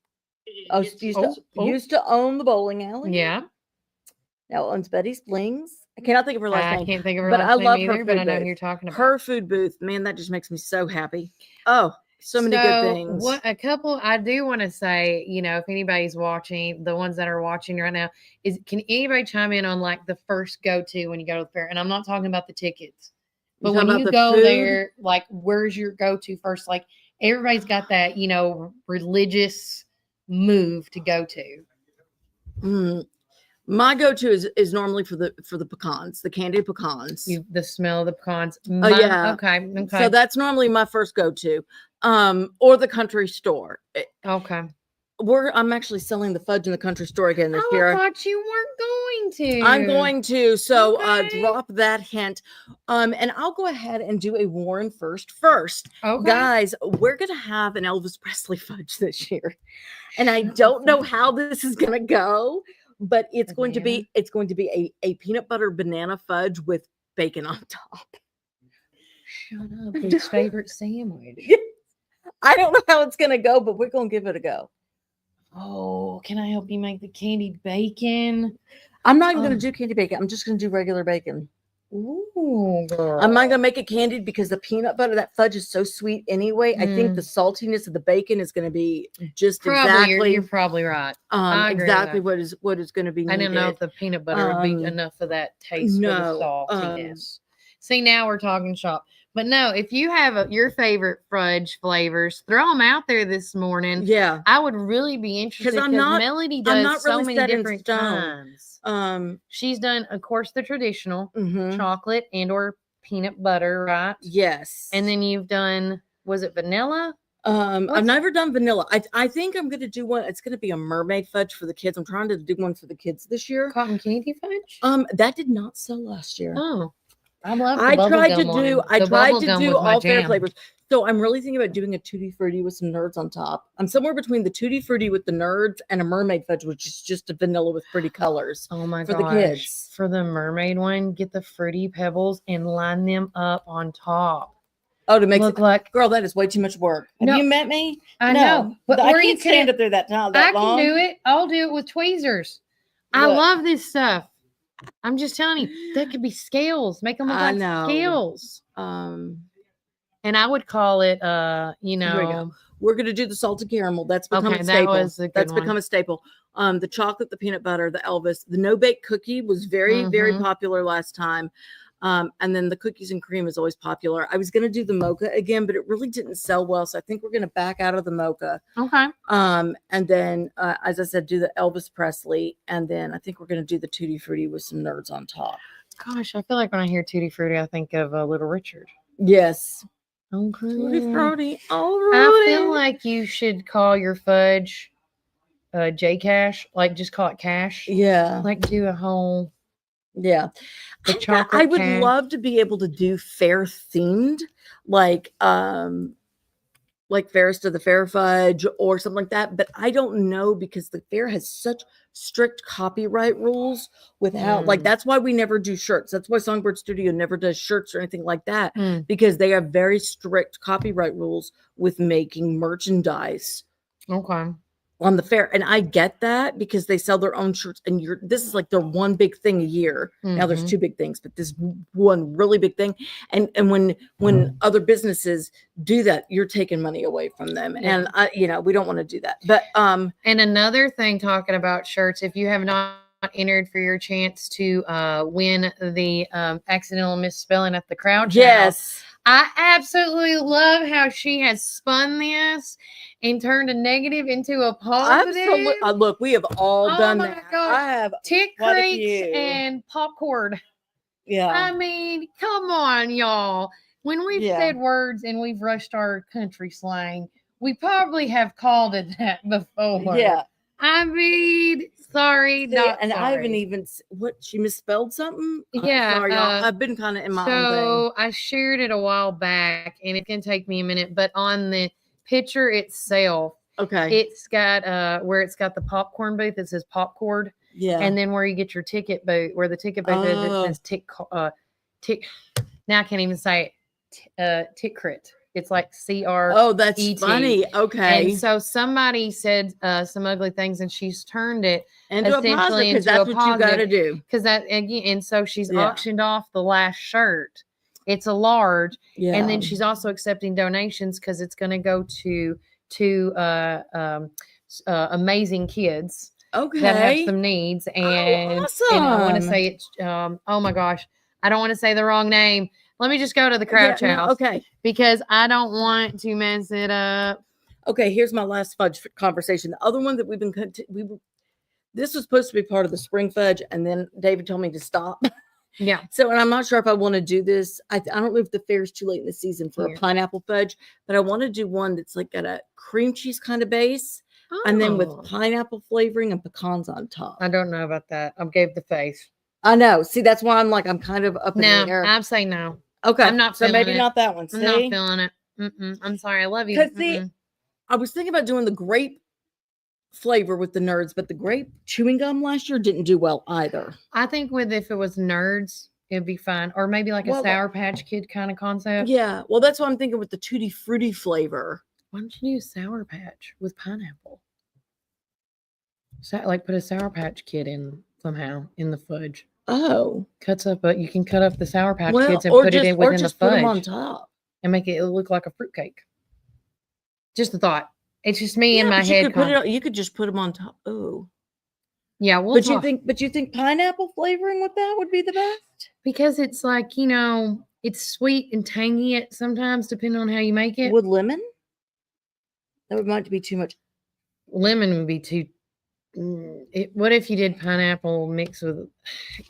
Used to own the bowling alley. Yeah. Now owns Betty's Flings. I cannot think of her last name. I can't think of her last name either, but I know who you're talking about. Her food booth, man, that just makes me so happy. Oh, so many good things. I do want to say, if anybody's watching, the ones that are watching right now, can anybody chime in on the first go-to when you go to the fair? And I'm not talking about the tickets, but when you go there, where's your go-to first? Everybody's got that, religious move to go to. My go-to is normally for the pecans, the candied pecans. The smell of the pecans. Yeah. Okay. So that's normally my first go-to. Or the country store. Okay. I'm actually selling the fudge in the country store again this year. I thought you weren't going to. I'm going to. So drop that hint. And I'll go ahead and do a Warren first. Okay. Guys, we're gonna have an Elvis Presley fudge this year. And I don't know how this is gonna go. But it's going to be a peanut butter banana fudge with bacon on top. Shut up. His favorite sandwich. I don't know how it's going to go, but we're going to give it a go. Oh, can I help you make the candied bacon? I'm not even going to do candied bacon. I'm just going to do regular bacon. Ooh, girl. I'm not going to make it candied because the peanut butter, that fudge is so sweet anyway. I think the saltiness of the bacon is going to be just exactly. You're probably right. Exactly what is going to be needed. I don't know if the peanut butter would be enough of that taste for the saltiness. See, now we're talking shop. But no, if you have your favorite fudge flavors, throw them out there this morning. Yeah. I would really be interested because Melody does so many different kinds. She's done, of course, the traditional chocolate and or peanut butter, right? Yes. And then you've done, was it vanilla? I've never done vanilla. I think I'm going to do one. It's going to be a mermaid fudge for the kids. I'm trying to do one for the kids this year. Cotton candy fudge? That did not sell last year. Oh. I love I tried to do all fair flavors. So I'm really thinking about doing a Tutti Frutti with some nerds on top. I'm somewhere between the Tutti Frutti with the nerds and a mermaid fudge, which is just a vanilla with pretty colors. Oh my gosh. For the kids. For the mermaid one, get the fruity pebbles and line them up on top. Oh, to make look like, girl, that is way too much work. Have you met me? I know, but I can't stand up there that long. I can do it. I'll do it with tweezers. I love this stuff. I'm just telling you, that could be scales. Make them look like scales. And I would call it, we're going to do the salted caramel. That's become a staple. That was a good one. Become a staple. The chocolate, the peanut butter, the Elvis, the no-bake cookie was very, very popular last time. And then the cookies and cream is always popular. I was going to do the mocha again, but it really didn't sell well. So I think we're going to back out of the mocha. Okay. And then, as I said, do the Elvis Presley. And then I think we're going to do the Tutti Frutti with some nerds on top. Gosh, I feel like when I hear Tutti Frutti, I think of Little Richard. Yes. Okay. Tutti Frutti. I feel like you should call your fudge J Cash. Like, just call it Cash. Yeah. Like, do a whole... Yeah. I would love to be able to do fair themed, like Ferris to the Fair Fudge or something like that. But I don't know because the fair has such strict copyright rules with how, like, that's why we never do shirts. That's why Songbird Studio never does shirts or anything like that, because they have very strict copyright rules with making merchandise. Okay. On the fair, and I get that because they sell their own shirts, and this is like their one big thing a year. Now there's two big things, but this one really big thing, and when other businesses do that, you're taking money away from them, and we don't want to do that. But and another thing, talking about shirts, if you have not entered for your chance to win the accidental misspelling at the crowd challenge. Yes. I absolutely love how she has spun this and turned a negative into a positive. Absolutely. Look, we have all done that. God. I have tick crates and popcorn. Yeah. I mean, come on, y'all. When we've said words and we've rushed our country slang, we probably have called it that before. Yeah. I mean, sorry, not and sorry. I haven't even she misspelled something. Yeah, sorry, y'all. I've been kind of in my own So I shared it a while back, and it can take me a minute. But on the picture itself, it's got where it's got the popcorn booth. It says popcorn. Yeah, and then where you get your ticket booth, where the ticket booth is, it says tick. Now I can't even say it. Tick crit. It's like CR. Oh, that's funny. Okay. And so somebody said some ugly things, and she's turned it into a positive, because that's what you got to do. Because that again, and so she's auctioned off the last shirt. It's a large, and then she's also accepting donations because it's going to go to amazing kids. Okay. That have some needs, and, awesome. And I want to say it's oh my gosh, I don't want to say the wrong name. Let me just go to the Crouch House. Okay. Because I don't want to mess it up. Okay, here's my last fudge conversation. The other one that this was supposed to be part of the spring fudge, and then David told me to stop. Yeah. So, and I'm not sure if I want to do this. I don't know if the fair's too late in the season for a pineapple fudge, but I want to do one that's like got a cream cheese kind of base, and then with pineapple flavoring and pecans on top. I don't know about that. I gave the face. I know. See, that's why I'm kind of up in the air. I'm saying no. Okay, I'm not. So maybe not that one. I'm not feeling it. I'm sorry. I love you. Because see, I was thinking about doing the grape flavor with the nerds, but the grape chewing gum last year didn't do well either. I think if it was nerds, it'd be fine, or maybe like a Sour Patch Kid kind of concept. Yeah. Well, that's what I'm thinking with the Tutti Frutti flavor. Why don't you do Sour Patch with pineapple? So, like put a Sour Patch Kid in somehow in the fudge. Oh, cuts up, but you can cut up the Sour Patch Kids and put it in within the fudge. Put them on top and make it look like a fruitcake. Just a thought. It's just me in my head. You could just put them on top. Oh, yeah. But you think pineapple flavoring with that would be the best? Because it's like, it's sweet and tangy sometimes, depending on how you make it. Would lemon? That might be too much. Lemon would be too. What if you did pineapple mixed with?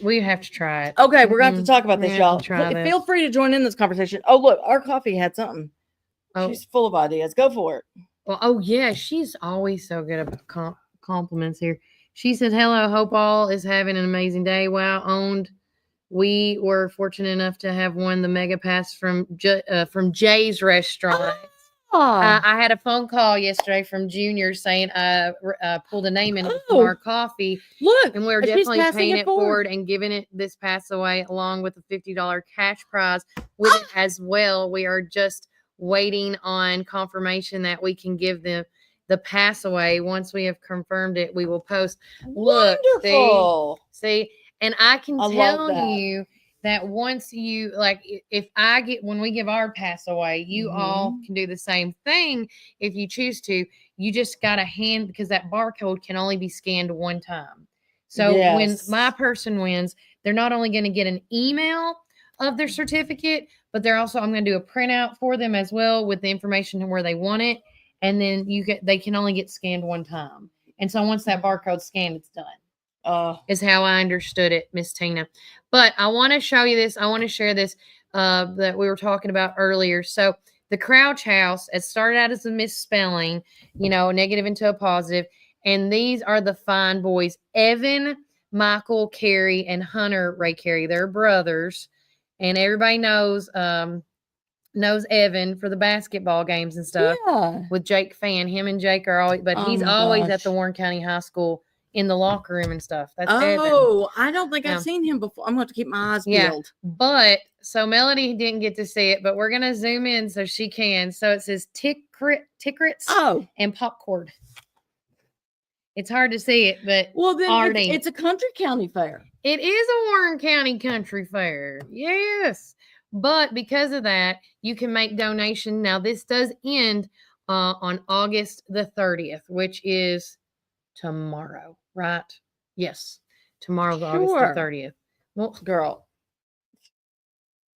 We have to try it. Okay, we're going to have to talk about this, y'all. Feel free to join in this conversation. Oh, look, our coffee had something. Oh. She's full of ideas. Go for it. Well, oh yeah, she's always so good about compliments here. She said, "Hello, hope all is having an amazing day." Wow, owned. We were fortunate enough to have won the Mega Pass from Jay's restaurant. I had a phone call yesterday from Junior saying pulled a name in from our coffee. Look, and we were definitely paying it forward and giving it this pass away along with a $50 cash prize with it as well. We are just waiting on confirmation that we can give them the pass away. Once we have confirmed it, we will post. Look, Wonderful. see, and I can I love tell that. you that once you if when we give our pass away, you all can do the same thing if you choose to. You just got to hand, because that barcode can only be scanned one time. So when my person wins, they're not only going to get an email of their certificate, but they're also, I'm going to do a printout for them as well with the information and where they want it. And then they can only get scanned one time. And so once that barcode's scanned, it's done. Is how I understood it, Miss Tina. But I want to show you this. I want to share this that we were talking about earlier. So the Crouch House, it started out as a misspelling, negative into a positive. And these are the fine boys, Evan, Michael, Carey, and Hunter Ray Carey. They're brothers. And everybody knows Evan for the basketball games and stuff. Yeah. With Jake Fan. Him and Jake are always, but he's always at the Warren County High School in the locker room and stuff. That's Evan. I don't think I've seen him before. I'm going to keep my eyes peeled. But so Melody didn't get to see it, but we're going to zoom in so she can. So it says Tickrits and Popcorn. It's hard to see it, but then it's a country county fair. It is a Warren County country fair. Yes. But because of that, you can make donation. Now, this does end on August the 30th, which is tomorrow, right? Yes. Tomorrow's August the 30th. Well, girl.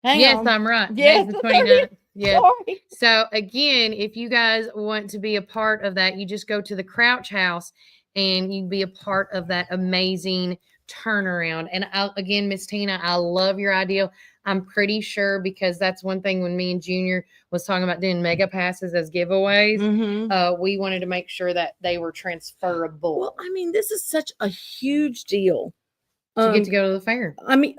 Yes, I'm right. Yes, the 29th. Yeah. Sorry. So again, if you guys want to be a part of that, you just go to the Crouch House and you be a part of that amazing turnaround. And again, Miss Tina, I love your idea. I'm pretty sure, because that's one thing when me and Junior was talking about doing mega passes as giveaways, we wanted to make sure that they were transferable. Well, I mean, this is such a huge deal. To get to go to the fair. I mean,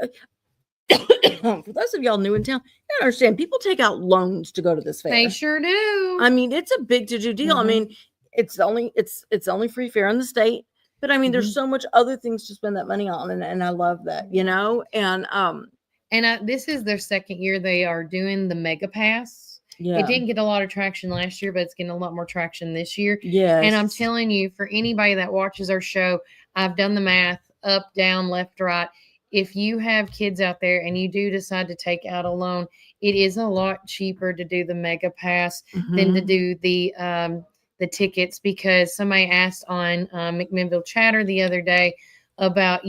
for those of y'all new in town, you don't understand. People take out loans to go to this fair. They sure do. I mean, it's a big to do deal. I mean, it's only free fair in the state, but I mean, there's so much other things to spend that money on, and I love that, and this is their second year they are doing the Mega Pass. Yeah. It didn't get a lot of traction last year, but it's getting a lot more traction this year. Yes. And I'm telling you, for anybody that watches our show, I've done the math, up, down, left, right. If you have kids out there and you do decide to take out a loan, it is a lot cheaper to do the Mega Pass than to do the tickets, because somebody asked on McMinnville Chatter the other day about,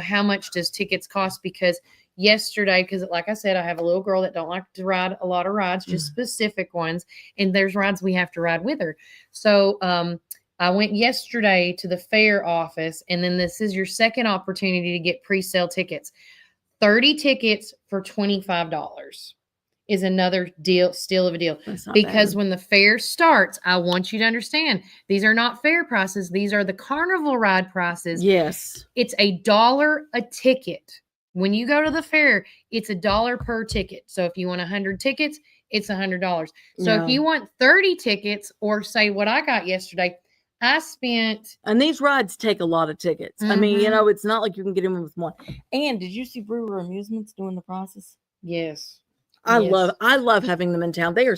how much does tickets cost? Because yesterday, because like I said, I have a little girl that don't like to ride a lot of rides, just specific ones. And there's rides we have to ride with her. So I went yesterday to the fair office, and then this is your second opportunity to get pre-sale tickets. 30 tickets for $25 is another steal of a deal. Because when the fair starts, I want you to understand, these are not fair prices. These are the carnival ride prices. Yes. It's $1 a ticket. When you go to the fair, it's $1 per ticket. So if you want 100 tickets, it's $100. So if you want 30 tickets, or say what I got yesterday, I spent. And these rides take a lot of tickets. I mean, it's not like you can get in with one. And did you see Brewer Amusements doing the process? Yes. I love having them in town. They are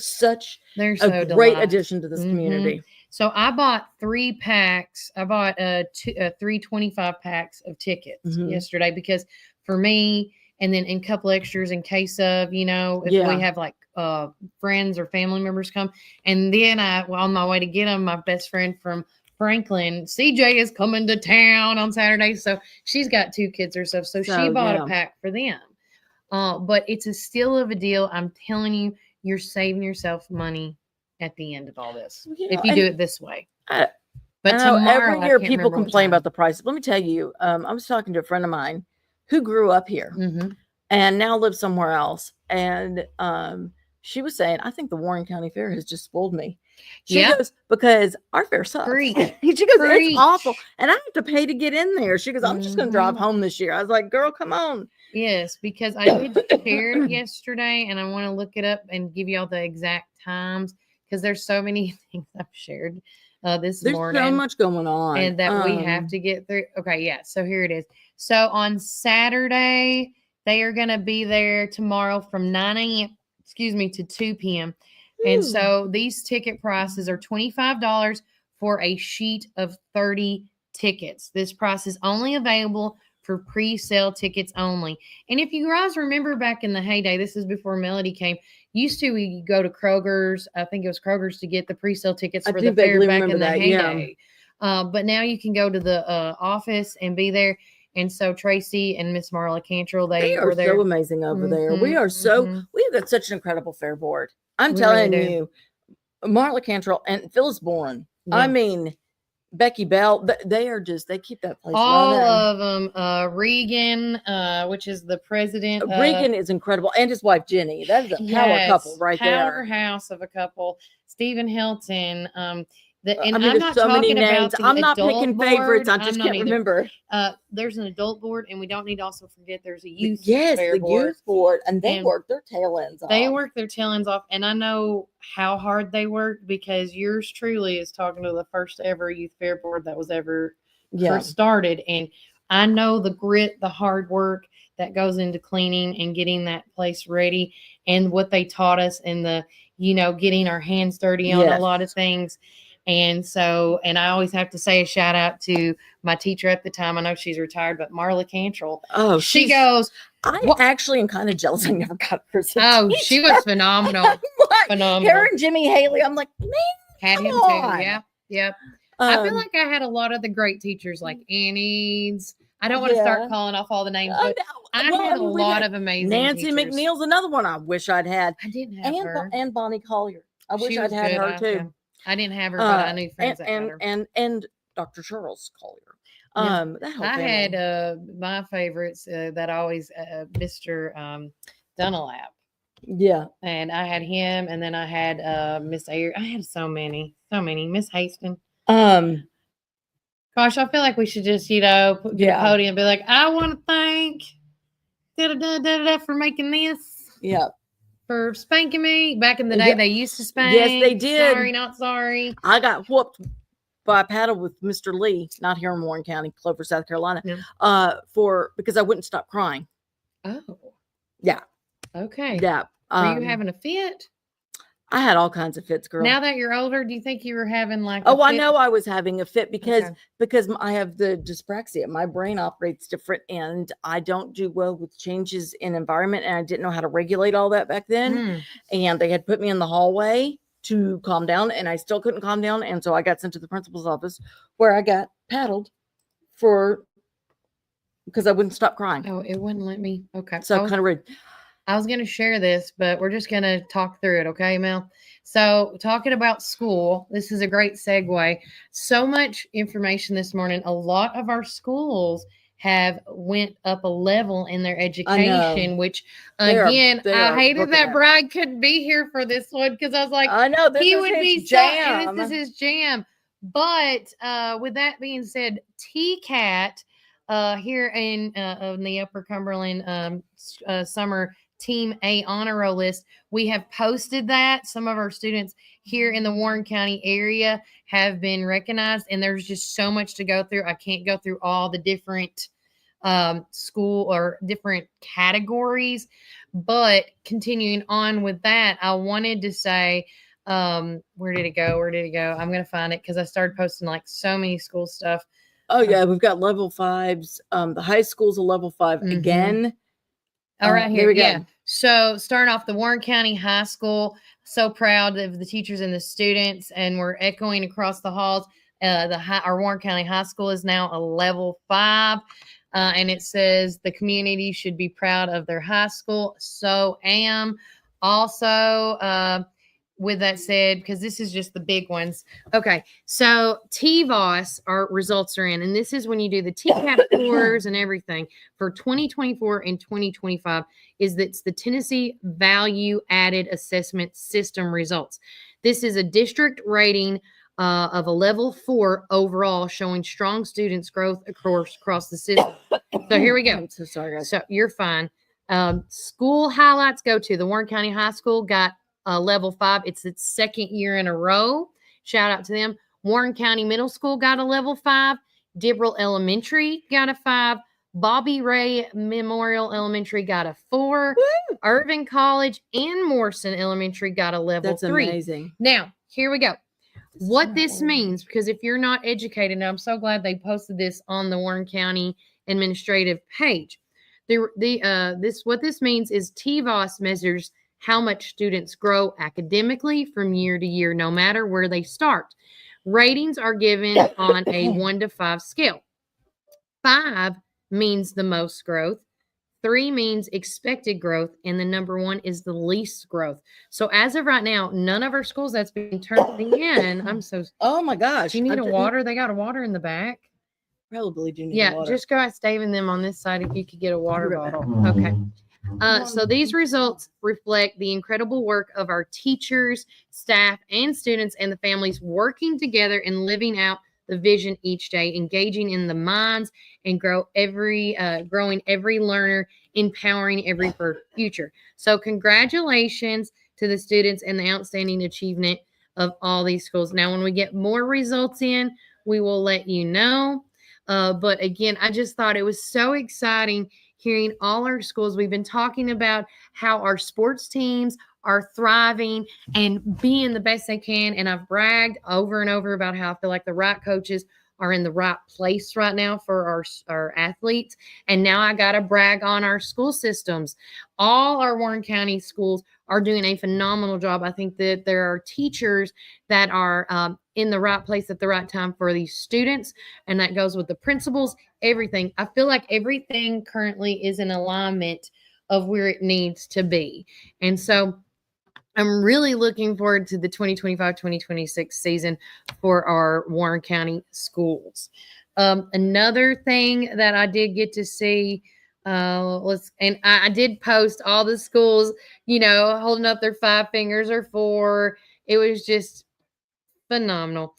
they're so a great addition to this community. So I bought 3 packs. I bought 3 25 packs of tickets yesterday, because for me, and then a couple extras in case of, if we have like friends or family members come. And then on my way to get them, my best friend from Franklin, CJ, is coming to town on Saturday. So she's got 2 kids herself. So she bought a pack for them. But it's a steal of a deal. I'm telling you, you're saving yourself money at the end of all this if you do it this way. But every year people complain about the prices. Let me tell you, I was talking to a friend of mine who grew up here and now lives somewhere else. And she was saying, I think the Warren County Fair has just spoiled me. She goes, because our fair sucks. She goes, it's awful. And I have to pay to get in there. She goes, I'm just going to drive home this year. I was like, girl, come on. Yes, because I did share it yesterday, and I want to look it up and give you all the exact times, because there's so many things I've shared this morning. There's so much going on. And that we have to get through. Okay, yeah. So here it is. So on Saturday, they are going to be there tomorrow from 9 a.m., to 2 p.m. And so these ticket prices are $25 for a sheet of 30 tickets. This price is only available for pre-sale tickets only. And if you guys remember back in the heyday, this is before Melody came, used to we go to Kroger's, I think it was Kroger's, to get the pre-sale tickets for the fair back in the heyday. But now you can go to the office and be there. And so Tracy and Miss Marla Cantrell, they are there. so amazing over there. We are we've got such an incredible fair board. I'm telling you, Marla Cantrell and Phyllis Bourne. Yeah. I mean, Becky Bell, they keep that place all running. of them. Regan, which is the president. Regan is incredible, and his wife Jenny. That is a power couple right there. Powerhouse of a couple. Stephen Hilton. And I mean, I'm not so many talking names. about I'm not picking board. favorites. I just can't remember. There's an adult board, and we don't need to also forget there's a youth. Youth board, and they work their tail ends off. They work their tail ends off, and I know how hard they work because yours truly is talking to the first ever youth fair board that was ever first started, and I know the grit, the hard work that goes into cleaning and getting that place ready, and what they taught us, and the getting our hands dirty on a lot of things. And so, and I always have to say a shout out to my teacher at the time. I know she's retired, but Marla Cantrell. Oh, she goes. I actually am kind of jealous. I never got her. She was phenomenal. Phenomenal. Her and Jimmy Haley. I'm like, man, had him too. Yeah. I feel like I had a lot of the great teachers, like Annie's. I don't want to start calling off all the names, but I had a lot of amazing Nancy teachers. McNeil's another one I wish I'd had. I didn't have her. And Bonnie Collier. I wish I'd had her too. I didn't have her, but I knew friends that had her. And Dr. Charles Collier. I had my favorites that always Mr. Dunlap. Yeah. And I had him, and then I had Miss Ayer. I had so many. Miss Haston. Gosh, I feel like we should just, get a podium and be like, I want to thank for making this. Yeah. For spanking me. Back in the day, they used to spank. Yes, they did. Sorry, not sorry. I got whooped by a paddle with Mr. Lee, not here in Warren County, Clover, South Carolina, because I wouldn't stop crying. Oh. Yeah. Okay. Yeah. Were you having a fit? I had all kinds of fits, girl. Now that you're older, do you think you were having like a fit? I know I was having a fit because I have the dyspraxia. My brain operates different, and I don't do well with changes in environment, and I didn't know how to regulate all that back then. And they had put me in the hallway to calm down, and I still couldn't calm down, and so I got sent to the principal's office where I got paddled because I wouldn't stop crying. Oh, it wouldn't let me. Okay. So kind of rude. I was going to share this, but we're just going to talk through it. Okay, Mel? So talking about school, this is a great segue. So much information this morning. A lot of our schools have went up a level in their education, which again, I hated that Brad couldn't be here for this one because I was like, I know he would be jam. This is his jam. But with that being said, TCAT here in the Upper Cumberland summer Team A honor roll list, we have posted that. Some of our students here in the Warren County area have been recognized, and there's just so much to go through. I can't go through all the different school or different categories, but continuing on with that, I wanted to say, where did it go? I'm going to find it because I started posting like so many school stuff. Oh yeah, we've got level 5s. The high school's a level 5 again. All right, here we go. Yeah. So starting off the Warren County High School, so proud of the teachers and the students, and we're echoing across the halls. Our Warren County High School is now a level 5, and it says the community should be proud of their high school. So am. Also, with that said, because this is just the big ones. Okay, so TVOS, our results are in, and this is when you do the TCAP scores and everything for 2024 and 2025, that's the Tennessee Value Added Assessment System results. This is a district rating of a level 4 overall, showing strong students' growth across the system. So here we go. I'm so sorry, guys. So you're fine. School highlights go to the Warren County High School, got level 5. It's its second year in a row. Shout out to them. Warren County Middle School got a level 5. Dibble Elementary got a 5. Bobby Ray Memorial Elementary got a 4. Woo! Irving College and Morrison Elementary got a level 3. That's amazing. Now, here we go. What this means, because if you're not educated, and I'm so glad they posted this on the Warren County administrative page. What this means is TVOS measures how much students grow academically from year to year, no matter where they start. Ratings are given on a 1 to 5 scale. 5 means the most growth. 3 means expected growth, and the number 1 is the least growth. So as of right now, none of our schools that's been turning in. Oh my gosh! Do you need a water? They got a water in the back. Probably do need water. Just go ask Dave and them on this side if you could get a water bottle. Okay. So these results reflect the incredible work of our teachers, staff, and students, and the families working together and living out the vision each day, engaging in the minds and growing every learner, empowering every future. So congratulations to the students and the outstanding achievement of all these schools. Now, when we get more results in, we will let you know. But again, I just thought it was so exciting hearing all our schools. We've been talking about how our sports teams are thriving and being the best they can. And I've bragged over and over about how I feel like the right coaches are in the right place right now for our athletes. And now I got to brag on our school systems. All our Warren County schools are doing a phenomenal job. I think that there are teachers that are in the right place at the right time for these students. And that goes with the principals, everything. I feel like everything currently is in alignment of where it needs to be. And so I'm really looking forward to the 2025-2026 season for our Warren County schools. Another thing that I did get to see, I did post all the schools, holding up their 5 fingers or 4. It was just phenomenal.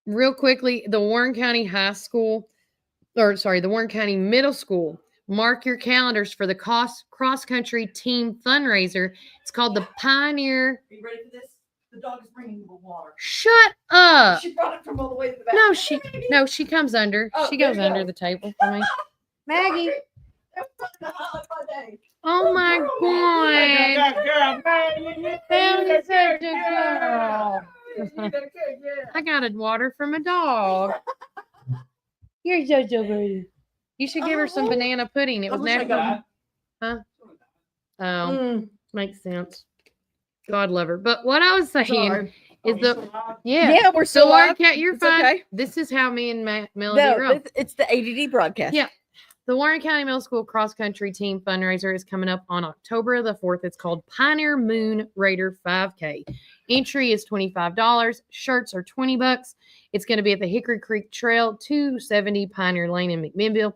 Real quickly, the Warren County the Warren County Middle School. Mark your calendars for the cross-country team fundraiser. It's called the Pioneer. Are you ready for this? The dog is bringing the water. Shut up. She brought it from all the way to the back. No, she comes under. Oh, she goes under the table for me. Maggie. Oh my God. That is such a girl. I got a water from a dog. You're so good. You should give her some banana pudding. It was natural. Huh? Oh, makes sense. God love her. But what I was saying is we're still live. You're fine. Okay. This is how me and Melody roll. It's the ADD broadcast. Yeah. The Warren County Middle School cross country team fundraiser is coming up on October the 4th. It's called Pioneer Moon Raider 5K. Entry is $25. Shirts are $20. It's going to be at the Hickory Creek Trail, 270 Pioneer Lane in McMinnville.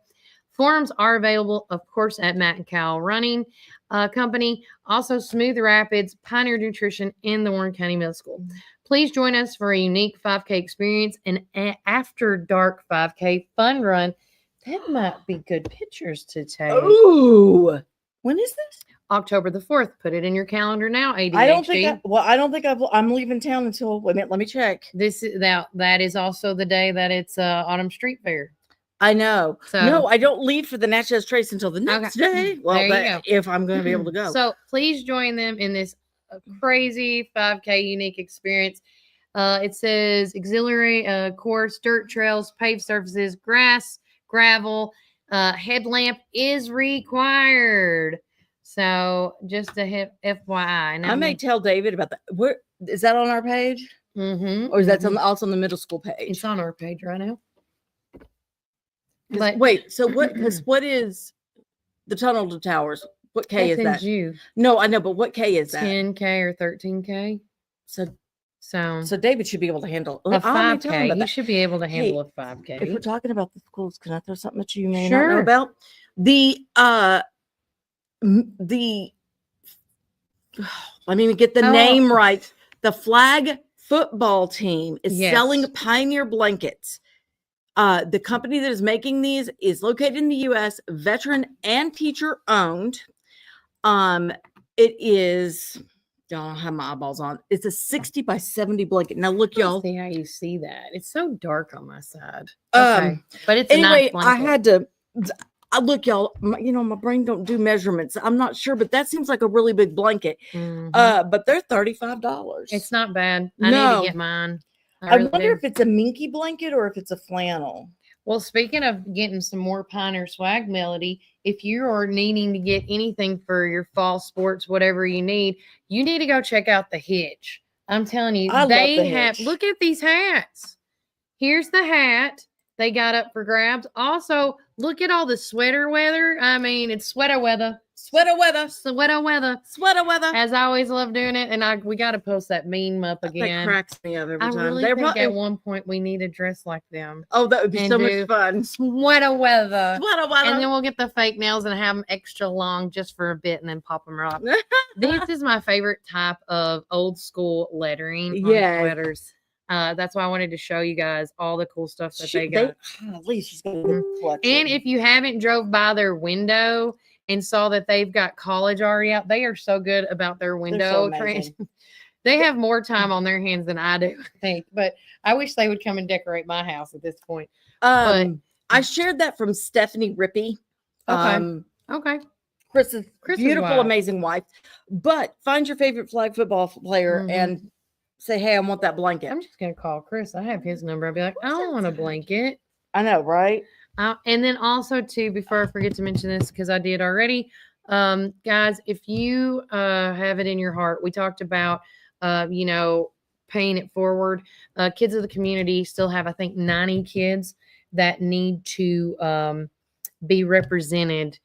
Forms are available, of course, at Matt and Cal Running Company. Also, Smooth Rapids, Pioneer Nutrition, and the Warren County Middle School. Please join us for a unique 5K experience and after dark 5K fun run. That might be good pictures to take. Ooh. When is this? October the 4th. Put it in your calendar now, ADHD. I don't think I'm leaving town until, wait a minute, let me check. That is also the day that it's Autumn Street Fair. I know. So, no, I don't leave for the Natchez Trace until the next day. Well, if I'm going to be able to go. So please join them in this crazy 5K unique experience. It says auxiliary course, dirt trails, paved surfaces, grass, gravel, headlamp is required. So just a FYI. Now, I may tell David about that. Where is that on our page? Mm-hmm. Or is that also on the middle school page? It's on our page right now. But wait, so what is the Tunnel to Towers? What K is that? No, I know, but what K is that? 10K or 13K. So David should be able to handle a 5K. You should be able to handle a 5K. If we're talking about the schools, can I throw something that you may not know about? Let me get the name right. The flag football team is selling Pioneer blankets. The company that is making these is located in the U.S., veteran and teacher owned. It is, I don't have my eyeballs on. It's a 60 by 70 blanket. Now look, y'all. See how you see that? It's so dark on my side. Okay, but it's a nice blanket. look, y'all, my brain don't do measurements. I'm not sure, but that seems like a really big blanket. But they're $35. It's not bad. I need to get mine. I wonder if it's a minky blanket or if it's a flannel. Well, speaking of getting some more Pioneer swag, Melody, if you are needing to get anything for your fall sports, whatever you need to go check out the Hitch. I'm telling you, they have, look at these hats. Here's the hat they got up for grabs. Also, look at all the sweater weather. I mean, it's sweater weather. Sweater weather. Sweater weather. Sweater weather. As I always love doing it. And we got to post that meme up again. That cracks me up every time. I really think at one point we need to dress like them. Oh, that would be so much fun. Sweater weather. Sweater weather. And then we'll get the fake nails and have them extra long just for a bit and then pop them up. This is my favorite type of old school lettering on sweaters. That's why I wanted to show you guys all the cool stuff that they got. At least she's got And if you haven't drove by their window and saw that they've got college already out, they are so good about their window. They have more time on their hands than I do, I think. But I wish they would come and decorate my house at this point. I shared that from Stephanie Rippey. Okay. Chris's beautiful, amazing wife. But find your favorite flag football player and say, hey, I want that blanket. I'm just going to call Chris. I have his number. I'll be like, I don't want a blanket. I know, right? And then also, too, before I forget to mention this, because I did already, guys, if you have it in your heart, we talked about, paying it forward. Kids of the community still have, I think, 90 kids that need to be represented,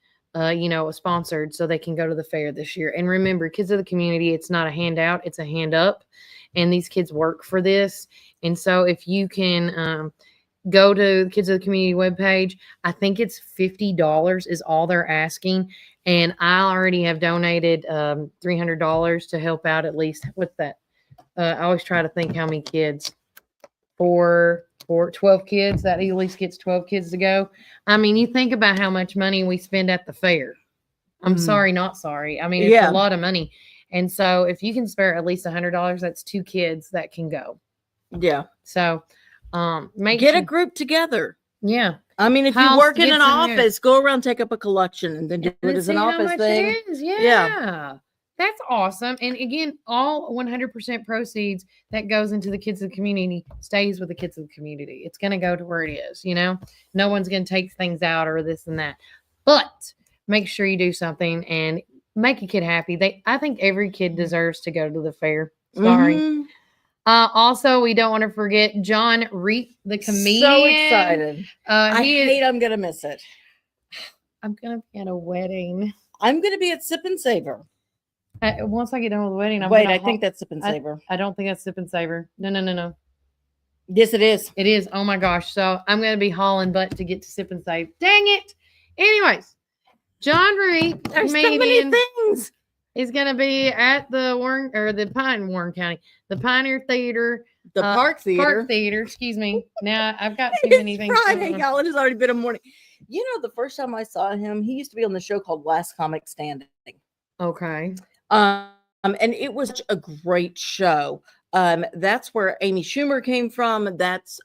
sponsored so they can go to the fair this year. And remember, Kids of the Community, it's not a handout, it's a hand up. And these kids work for this. And so if you can go to the Kids of the Community webpage, I think it's $50 is all they're asking. And I already have donated $300 to help out at least with that. I always try to think how many kids. For 12 kids, that at least gets 12 kids to go. I mean, you think about how much money we spend at the fair. I'm sorry, not sorry. I mean, it's a lot of money. And so if you can spare at least $100, that's 2 kids that can go. Yeah. So get a group together. Yeah. I mean, if you work in an office, go around, take up a collection, and then do it as an office thing. Yeah. That's awesome. And again, all 100% proceeds that goes into the Kids of the Community stays with the Kids of the Community. It's going to go to where it is, No one's going to take things out or this and that. But make sure you do something and make a kid happy. I think every kid deserves to go to the fair. Sorry. Also, we don't want to forget John Reece, the comedian. So excited. I'm going to miss it. I'm going to be at a wedding. I'm going to be at Sip and Savor. Once I get done with the wedding, I think that's Sip and Savor. I don't think that's Sip and Savor. No. Yes, it is. It is. Oh my gosh. So I'm going to be hauling butt to get to Sip and Save. Dang it. Anyways, John Reece, there's so many things. Is going to be at the Warren County, the Pioneer Theater, the Park Theater. Excuse me. Now I've got too many things. Friday, y'all. It has already been a morning. The first time I saw him, he used to be on the show called Last Comic Standing. Okay. And it was such a great show. That's where Amy Schumer came from. That's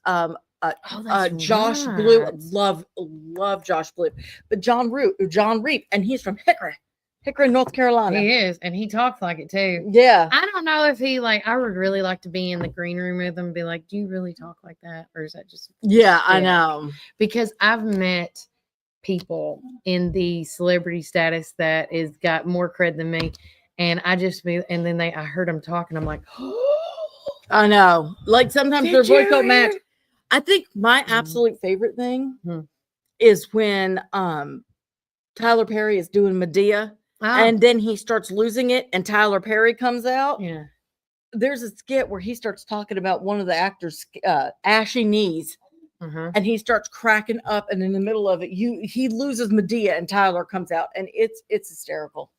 Josh Blue. Love Josh Blue. But John Reece, and he's from Hickory, North Carolina. He is, and he talks like it too. Yeah. I don't know if I would really like to be in the green room with him and be like, do you really talk like that? Or is that just I know. Because I've met people in the celebrity status that is got more cred than me. And I heard them talking. I'm like, I know. Like sometimes their voice don't match. I think my absolute favorite thing is when Tyler Perry is doing Medea and then he starts losing it and Tyler Perry comes out. Yeah. There's a skit where he starts talking about one of the actors' ashy knees. And he starts cracking up, and in the middle of it, he loses Medea, and Tyler comes out, and it's hysterical.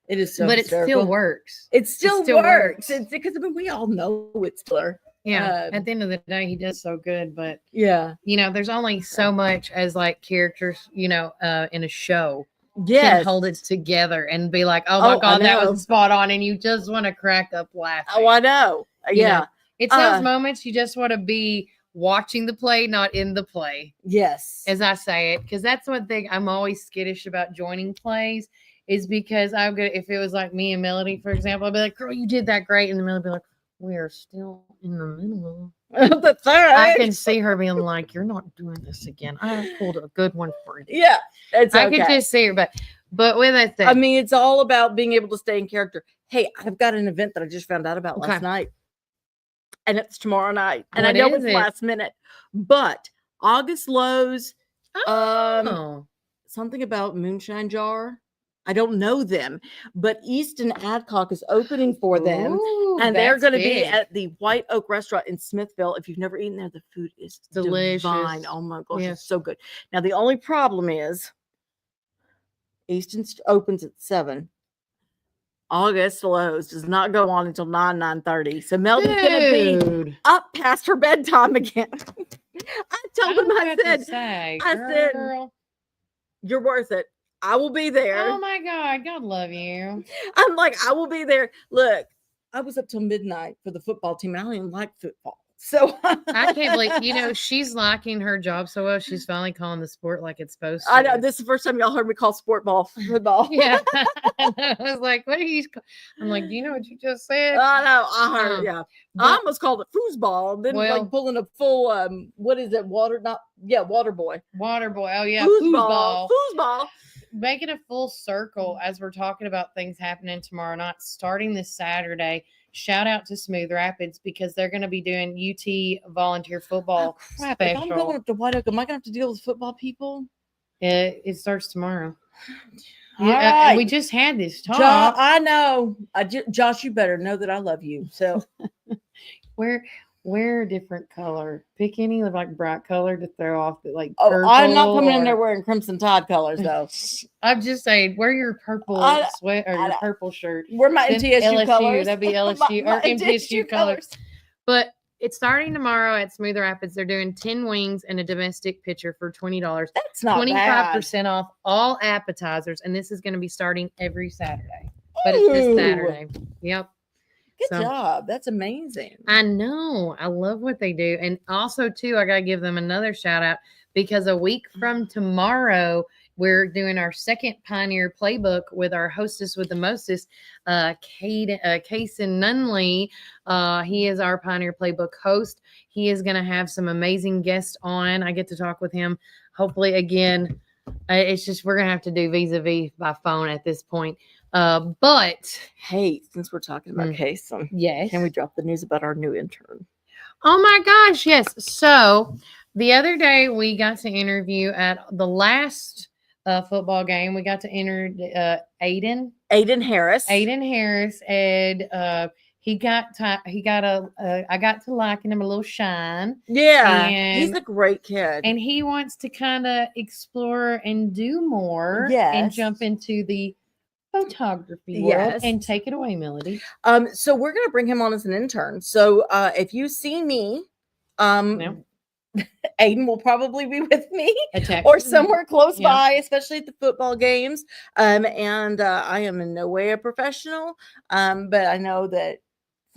It is so, but hysterical. It still works. It still works. It's because we all know it's Tyler. Yeah. At the end of the day, he does so good, but there's only so much as like characters, in a show. Can hold it together and be like, oh my God, that was spot on, and you just want to crack up laughing. Oh, I know. Yeah. It's those moments you just want to be watching the play, not in the play. Yes. As I say it, because that's one thing I'm always skittish about joining plays, is because I'm gonna, if it was like me and Melody, for example, I'd be like, girl, you did that great. And then Melody would be like, we are still in the middle of that's all right. I can see her being like, you're not doing this again. I pulled a good one for you. Yeah. I could just see her, but with that said, I mean, it's all about being able to stay in character. Hey, I've got an event that I just found out about last night. And it's tomorrow night. And What I know is it's it? last minute. But August Lowe's, something about Moonshine Jar. I don't know them, but Easton Adcock is opening for them. Ooh, And they're that's going to be big. at the White Oak Restaurant in Smithville. If you've never eaten there, the food is Delicious. divine. Oh my gosh, Yeah. it's so good. Now, the only problem is Easton opens at 7. August Lowe's does not go on until 9:30. So Melody's going to be up past her bedtime again. I told him, I said, girl, you're worth it. I will be there. oh my God, God love you. I'm like, I will be there. Look, I was up till midnight for the football team. I don't even like football. So I can't believe, she's liking her job so well. She's finally calling the sport like it's supposed to. I know this is the first time y'all heard me call football. Yeah. I was like, what are you? I'm like, do you know what you just said? I know. I heard. Yeah. I almost called it foosball. Then like pulling a full what is it? Water boy. Water boy. Oh yeah. Foosball. Foosball. Making a full circle as we're talking about things happening tomorrow night, starting this Saturday. Shout out to Smooth Rapids because they're going to be doing UT volunteer football special. If I'm going up to White Oak, am I going to have to deal with football people? It starts tomorrow. All right. We just had this talk. I know. Josh, you better know that I love you. So wear a different color. Pick any like bright color to throw off the like. I'm not coming in there wearing Crimson Tide colors though. I'm just saying, wear your purple sweat or your purple shirt. Wear my MTSU LSU, colors. That'd be LSU or MTSU colors. But it's starting tomorrow at Smooth Rapids. They're doing 10 wings and a domestic pitcher for $20. That's not 25% off all appetizers, and this is going to be starting every Saturday. But it's this Saturday. Yep. Good job. That's amazing. I know. I love what they do. And also, too, I got to give them another shout out because a week from tomorrow, we're doing our second Pioneer Playbook with our hostess with the mostest, Kason Nunley. He is our Pioneer Playbook host. He is going to have some amazing guests on. I get to talk with him. Hopefully, again, it's just we're going to have to do vis-a-vis by phone at this point. But hey, since we're talking about Kason, yes, can we drop the news about our new intern? Oh my gosh, yes. So the other day we got to interview at the last football game. We got to enter Aiden Harris. And I got to liking him a little shine. Yeah, and he's a great kid, and he wants to kind of explore and do more. And jump into the photography world. And take it away, Melody. So we're gonna bring him on as an intern. So if you see me, Aiden will probably be with me or somewhere close by, especially at the football games. And I am in no way a professional, but I know that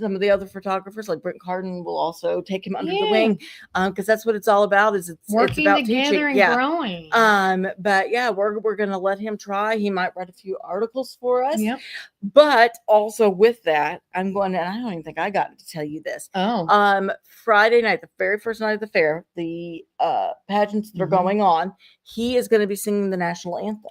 some of the other photographers like Brent Carden will also take him under the wing because that's what it's all about. It's working about together teaching. and growing. But yeah, we're gonna let him try. He might write a few articles for us. Yep. But also with that, I'm going to, and I don't even think I got to tell you this. Friday night, the very first night of the fair, the pageants that are going on, he is going to be singing the national anthem.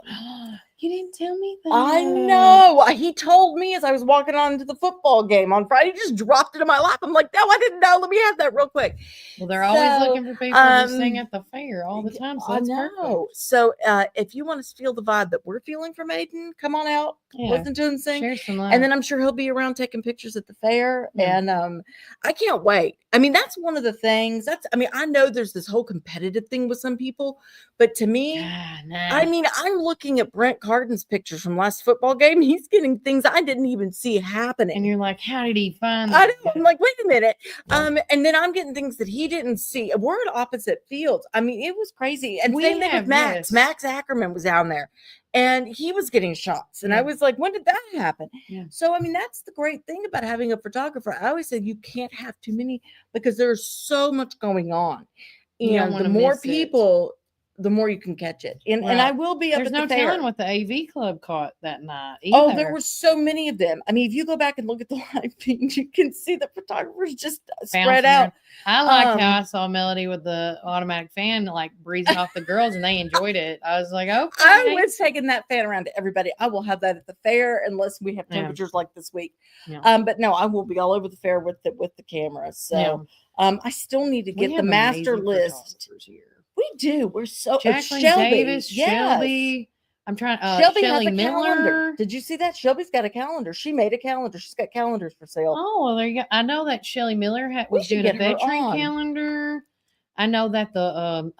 You didn't tell me that. I know. He told me as I was walking on to the football game on Friday. He just dropped it in my lap. I'm like, no, I didn't know. Let me have that real quick. Well, they're always looking for people to sing at the fair all the time. So that's perfect. So if you want to feel the vibe that we're feeling from Aiden, come on out, listen to him sing. Share some love. And then I'm sure he'll be around taking pictures at the fair. And I can't wait. I mean, that's one of the things. I know there's this whole competitive thing with some people, but to me, I mean, I'm looking at Brent Carden's pictures from last football game. He's getting things I didn't even see happening. And you're like, how did he find that? I'm like, wait a minute. And then I'm getting things that he didn't see. We're at opposite fields. I mean, it was crazy. And same thing with Max. Max Ackerman was down there. and he was getting shots. And I was like, when did that happen? So, I mean, that's the great thing about having a photographer. I always say you can't have too many because there's so much going on. And the more people, the more you can catch it. And I will be up There's at no the fair. telling what the AV club caught that night either. Oh, there were so many of them. I mean, if you go back and look at the live feed, you can see the photographers just spread out. I liked how I saw Melody with the automatic fan, like breezing off the girls, and they enjoyed it. I was like, okay. I was taking that fan around to everybody. I will have that at the fair unless we have temperatures like this week. But no, I will be all over the fair with the cameras. So I still need to get the master list. Here. We do. We're so Jacqueline Shelby, Davis, Shelby. I'm trying. Shelby Shelly has a Miller. calendar. Did you see that? Shelby's got a calendar. She made a calendar. She's got calendars for sale. Oh, well, there you go. I know that Shelly Miller was doing a veteran calendar. I know that the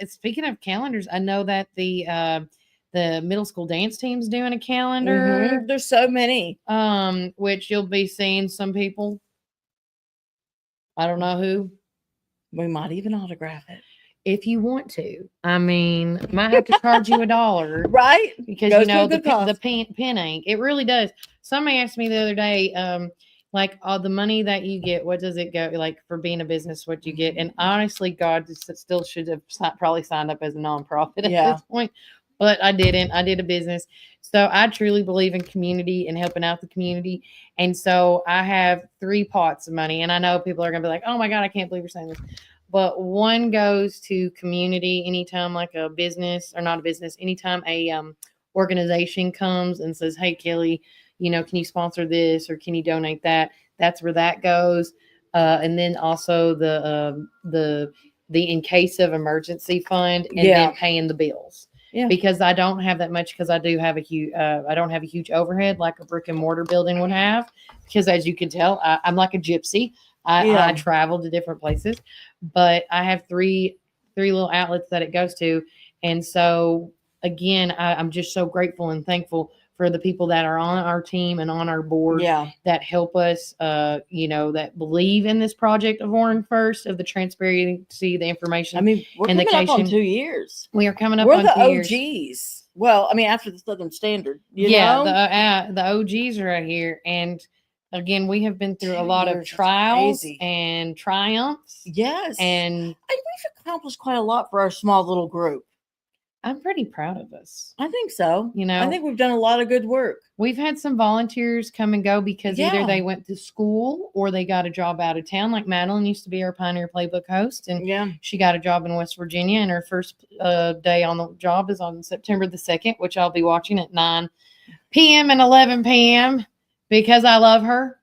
speaking of calendars, I know that the middle school dance team's doing a calendar. There's so many. Which you'll be seeing some people. I don't know who. We might even autograph it. If you want to. I mean, might have to charge you $1. Right? Because, you know, the pen ink. It really does. Somebody asked me the other day, like, all the money that you get, what does it go, like, for being a business, what you get? And honestly, God still should have probably signed up as a nonprofit at this point. But I didn't. I did a business. So I truly believe in community and helping out the community. And so I have 3 pots of money. And I know people are going to be like, oh, my God, I can't believe you're saying this. But one goes to community anytime like a business or not a business, anytime a organization comes and says, hey, Kelly, you know, can you sponsor this or can you donate that? That's where that goes. And then also the in case of emergency fund and then paying the bills. Yeah. Because I don't have that much because I do have a huge I don't have a huge overhead like a brick and mortar building would have. Because as you can tell, I'm like a gypsy. I travel to different places, but I have three little outlets that it goes to. And so again, I'm just so grateful and thankful for the people that are on our team and on our board that help us, you know, that believe in this project of Warren First, of the transparency, the information. I mean, we're coming up on 2 years. We are coming up on 2 years. We're the OGs. Well, I mean, after the Southern Standard, you know? the OGs are right here. And again, we have been through a lot of trials and triumphs. Yes. And we've accomplished quite a lot for our small little group. I'm pretty proud of us. I think so. You know, I think we've done a lot of good work. We've had some volunteers come and go because either they went to school or they got a job out of town. Like Madeline used to be our Pioneer Playbook host, and she got a job in West Virginia. And her first day on the job is on September the 2nd, which I'll be watching at 9 p.m. and 11 p.m. because I love her.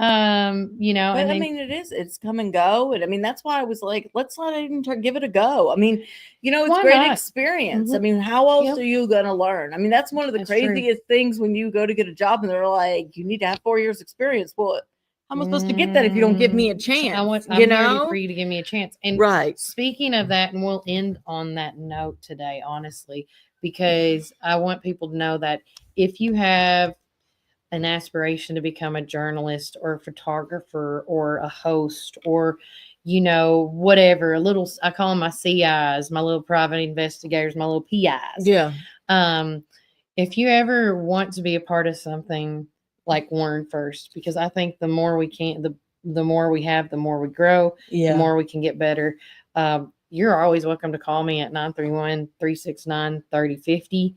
You know, but and I mean, it's come and go. And I mean, that's why I was like, let's not even give it a go. I mean, you know, it's great experience. I mean, how else are you going to learn? I mean, that's one of the craziest things when you go to get a job and they're like, you need to have 4 years experience. Well, how am I supposed to get that if you don't give me a chance? I'm ready for you to give me a chance. And speaking of that, and we'll end on that note today, honestly, because I want people to know that if you have an aspiration to become a journalist or a photographer or a host or, you know, whatever, I call them my CIs, my little private investigators, my little PIs. Yeah. If you ever want to be a part of something like Warren First, because I think the more we can, the more we have, the more we grow, the more we can get better. You're always welcome to call me at 931-369-3050.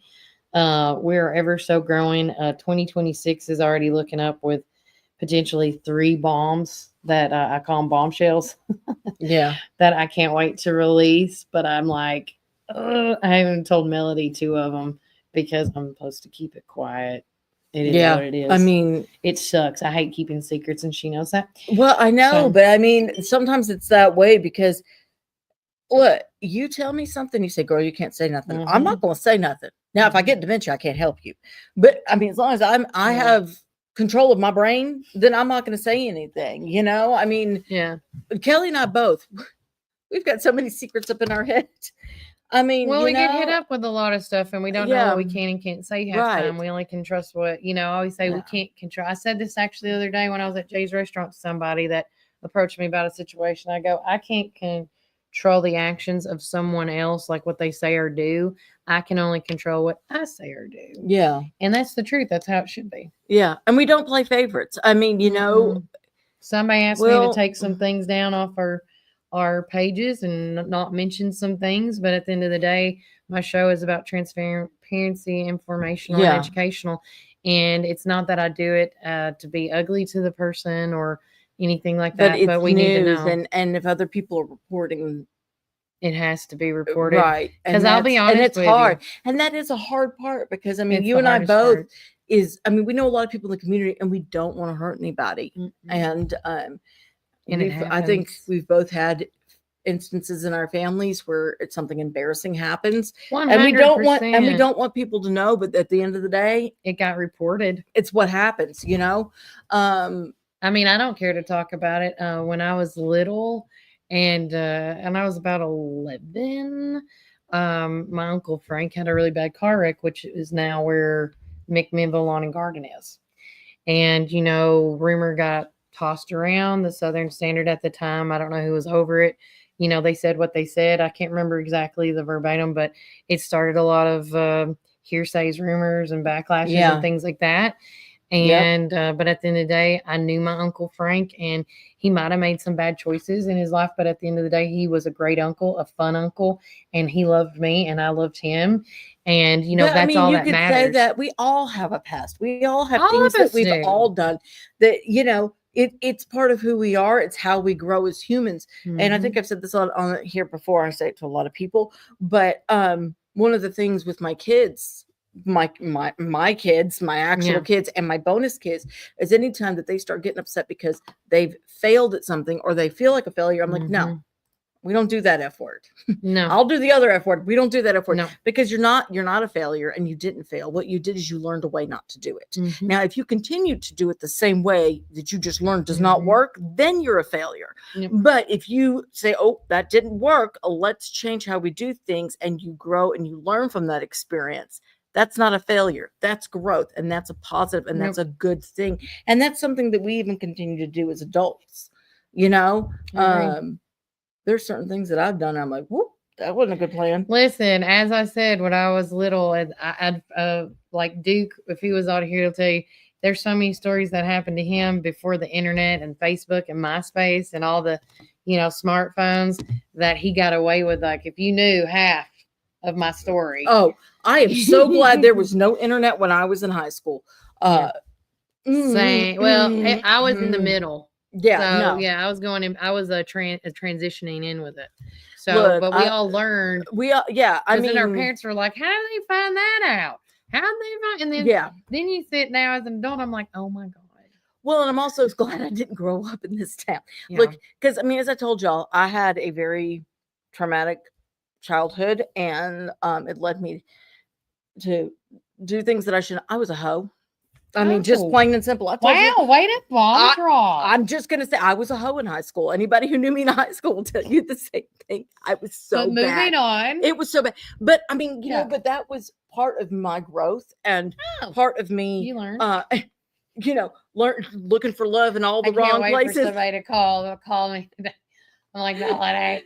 We're ever so growing. 2026 is already looking up with potentially 3 bombs that I call them bombshells. That I can't wait to release. But I'm like, I haven't told Melody 2 of them because I'm supposed to keep it quiet. It is what it is. I mean, it sucks. I hate keeping secrets, and she knows that. Well, I know, but I mean, sometimes it's that way because look, you tell me something, you say, girl, you can't say nothing. I'm not going to say nothing. Now, if I get dementia, I can't help you. But I mean, as long as I have control of my brain, then I'm not going to say anything, you know? I mean, Kelly and I both, we've got so many secrets up in our head. I mean, well, we get hit up with a lot of stuff and we don't know what we can and can't say half the time. We only can trust what, you know, I always say we can't control. I said this actually the other day when I was at Jay's restaurant to somebody that approached me about a situation. I go, I can't control the actions of someone else, like what they say or do. I can only control what I say or do. Yeah. And that's the truth. That's how it should be. Yeah. And we don't play favorites. I mean, somebody asked me to take some things down off our pages and not mention some things, but at the end of the day, my show is about transparency, informational, and educational. And it's not that I do it to be ugly to the person or anything like that, but we need to know. And if other people are reporting, it has to be reported, right? Because I'll be honest, and it's with hard, you. and that is a hard part because I mean, It's you the and I hardest both part. we know a lot of people in the community, and we don't want to hurt anybody, and I think we've both had instances in our families where it's something embarrassing happens 100%. and we don't want people to know, but at the end of the day it got reported. It's what happens, I mean, I don't care to talk about it. When I was little and I was about 11, my Uncle Frank had a really bad car wreck, which is now where McMinnville Lawn and Garden is. And, rumor got tossed around. The Southern Standard at the time, I don't know who was over it. They said what they said. I can't remember exactly the verbatim, but it started a lot of hearsays, rumors, and backlashes and things like that. And but at the end of the day, I knew my Uncle Frank, and he might have made some bad choices in his life, but at the end of the day, he was a great uncle, a fun uncle, and he loved me and I loved him. And that's all that matters. Say that we all have a past. We all have things that we've all done that it's part of who we are. It's how we grow as humans. And I think I've said this on here before. I say it to a lot of people, but one of the things with my kids, my kids, my actual kids, and my bonus kids, is anytime that they start getting upset because they've failed at something or they feel like a failure, I'm like, no, we don't do that F word. No, I'll do the other F word. We don't do that F word. No. Because you're not a failure and you didn't fail. What you did is you learned a way not to do it. Now, if you continue to do it the same way that you just learned does not work, then you're a failure. But if you say, oh, that didn't work, let's change how we do things, and you grow and you learn from that experience, that's not a failure. That's growth, and that's a positive, and that's a good thing. And that's something that we even continue to do as adults. There's certain things that I've done. I'm like, whoop, that wasn't a good plan. Listen, as I said, when I was little, I'd like Duke, if he was out here, he'll tell you there's so many stories that happened to him before the internet and Facebook and MySpace and all the, smartphones that he got away with. Like, if you knew half of my story. Oh, I am so glad there was no internet when I was in high school. Same. Well, I was in the middle. Yeah, I was going in. I was transitioning in with it. So, but we all learned. I mean, our parents were like, "How did they find that out? How did they find?" And then you sit now as an adult. I'm like, "Oh my god." Well, and I'm also glad I didn't grow up in this town. Look, because I mean, as I told y'all, I had a very traumatic childhood, and it led me to do things that I shouldn't. I was a hoe. I mean, just plain and simple. Way to draw. I'm just going to say I was a hoe in high school. Anybody who knew me in high school will tell you the same thing. I was so bad. Moving on. It was so bad. But I mean, but that was part of my growth and part of me. You learned. Looking for love in all the wrong places. For somebody to call me. I'm like, Melody.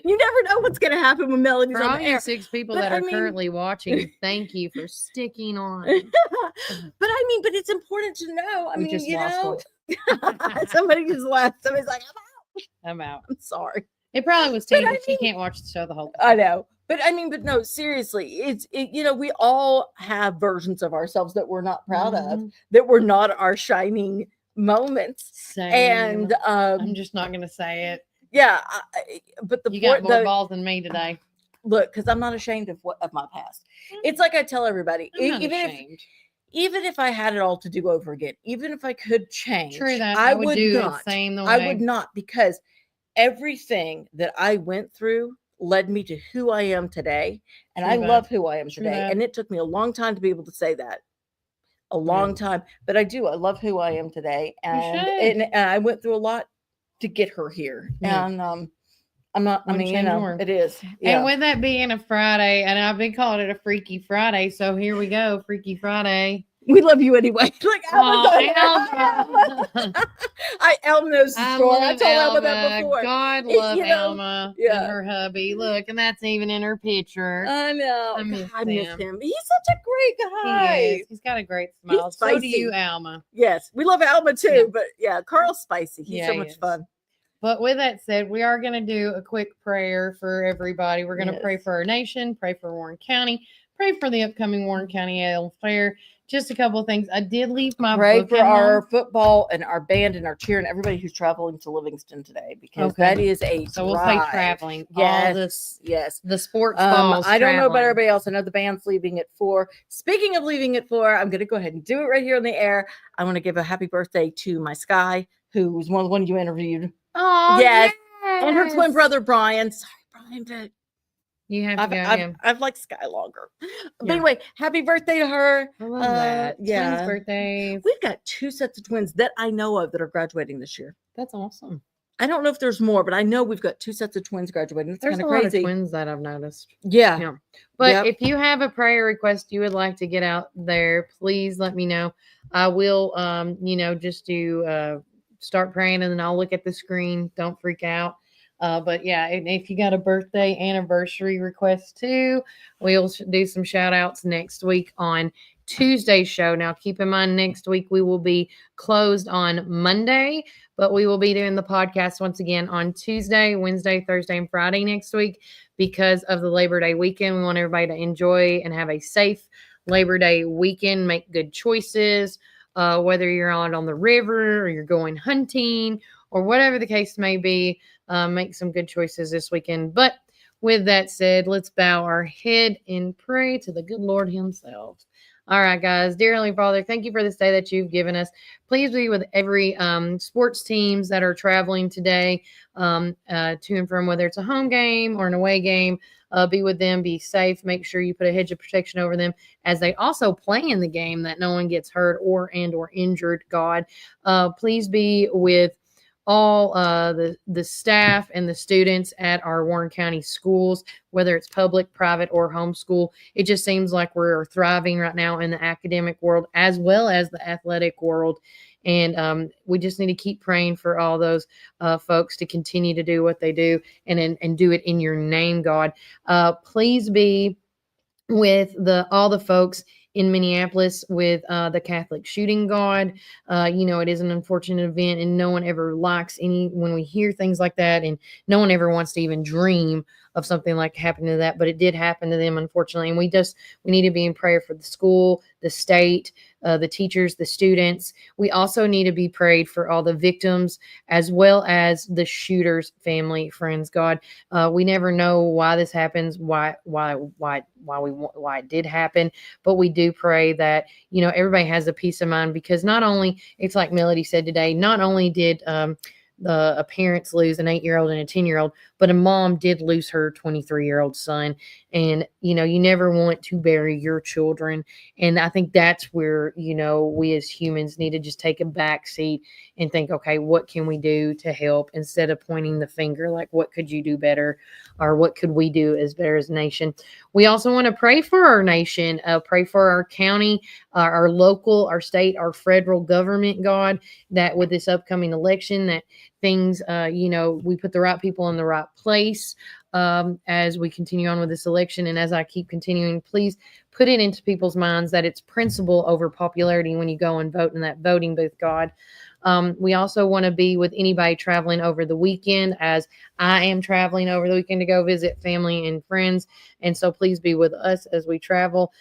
You never know what's going to happen when Melody's for on all the air. You 6 people that are currently watching, thank you for sticking on. But it's important to know. I mean, somebody just laughed. Somebody's like, I'm out. I'm sorry. It probably was too. She can't watch the show the whole time. I know. But no, seriously, we all have versions of ourselves that we're not proud of, that were not our shining moments. Same. And I'm just not going to say it. Yeah, but you got more balls than me today. Look, because I'm not ashamed of my past. It's like I tell everybody, even if I had it all to do over again, even if I could change, true that I would do not. It same the way. I would not, because everything that I went through led me to who I am today, and I love who I am today. And it took me a long time to be able to say that. A long time, but I do. I love who I am today, and I went through a lot to get her here. And I'm not, I mean, it is. Yeah. And with that being a Friday, and I've been calling it a Freaky Friday, so here we go, Freaky Friday. We love you anyway. Like Alma's Alma. Alma knows the story. I told Alma that Alma. before. God love Alma and her hubby. Look, and that's even in her picture. I know. I miss him. He's such a great guy. He is. He's got a great smile. He's So do you, spicy. Alma. Yes, we love Alma too. But yeah, Carl's spicy. He's so he much is. fun. But with that said, we are going to do a quick prayer for everybody. We're going to pray for our nation, pray for Warren County, pray for the upcoming Warren County Ale Fair. Just a couple of things. I did leave my Pray book for in our home. football and our band and our cheer and everybody who's traveling to Livingston today because that is a so we'll say drive. traveling. Yes, All this, yes. The sports balls. I don't know about traveling. everybody else. I know the band's leaving at 4. Speaking of leaving at 4, I'm going to go ahead and do it right here on the air. I want to give a happy birthday to my Sky, who was one of the ones you interviewed. Oh, yes. And her twin brother Brian. Sorry, Brian, but you have to go. I've liked Sky longer. But anyway, happy birthday to her. I love that. Yeah. Twins' birthdays. We've got 2 sets of twins that I know of that are graduating this year. That's awesome. I don't know if there's more, but I know we've got 2 sets of twins graduating. That's There's kind a of lot crazy. of twins that I've noticed. Yeah. But if you have a prayer request you would like to get out there, please let me know. I will, just do start praying and then I'll look at the screen. Don't freak out. But yeah, and if you got a birthday anniversary request too, we'll do some shout outs next week on Tuesday's show. Now, keep in mind, next week we will be closed on Monday, but we will be doing the podcast once again on Tuesday, Wednesday, Thursday, and Friday next week because of the Labor Day weekend. We want everybody to enjoy and have a safe Labor Day weekend, make good choices, whether you're out on the river or you're going hunting or whatever the case may be. Make some good choices this weekend. But with that said, let's bow our head and pray to the good Lord himself. All right, guys. Dear Heavenly Father, thank you for this day that you've given us. Please be with every sports teams that are traveling today to and from, whether it's a home game or an away game. Be with them. Be safe. Make sure you put a hedge of protection over them as they also play in the game, that no one gets hurt or injured, God. Please be with all the staff and the students at our Warren County schools, whether it's public, private, or homeschool. It just seems like we're thriving right now in the academic world as well as the athletic world. And we just need to keep praying for all those folks to continue to do what they do and do it in your name, God. Please be with all the folks in Minneapolis with the Catholic shooting, God. It is an unfortunate event and no one ever likes when we hear things like that, and no one ever wants to even dream of something like happening to that, but it did happen to them, unfortunately. And we need to be in prayer for the school, the state, the teachers, the students. We also need to be prayed for all the victims as well as the shooter's family, friends, God. We never know why this happens, why it did happen, but we do pray that, everybody has a peace of mind, because not only, it's like Melody said today, not only did the parents lose an 8-year-old and a 10-year-old, but a mom did lose her 23-year-old son. And, you never want to bury your children. And I think that's where, we as humans need to just take a back seat and think, okay, what can we do to help, instead of pointing the finger, like, what could you do better? Or what could we do as better as a nation? We also want to pray for our nation, pray for our county, our local, our state, our federal government, God, that with this upcoming election, that things, we put the right people in the right place as we continue on with this election. And as I keep continuing, please put it into people's minds that it's principle over popularity when you go and vote in that voting booth, God. We also want to be with anybody traveling over the weekend, as I am traveling over the weekend to go visit family and friends. And so please be with us as we travel.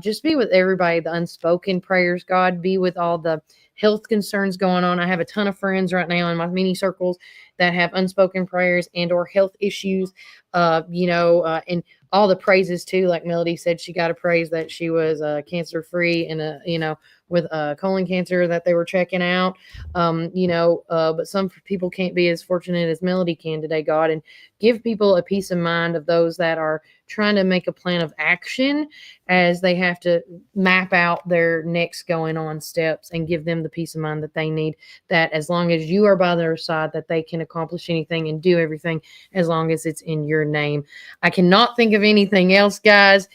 Just be with everybody, the unspoken prayers, God. Be with all the health concerns going on. I have a ton of friends right now in my mini circles that have unspoken prayers and or health issues, and all the praises too. Like Melody said, she got a praise that she was cancer free and with colon cancer that they were checking out. But some people can't be as fortunate as Melody can today, God, and give people a peace of mind of those that are trying to make a plan of action as they have to map out their next going on steps, and give them the peace of mind that they need, that as long as you are by their side, that they can accomplish anything and do everything as long as it's in your name. I cannot think of anything else, guys.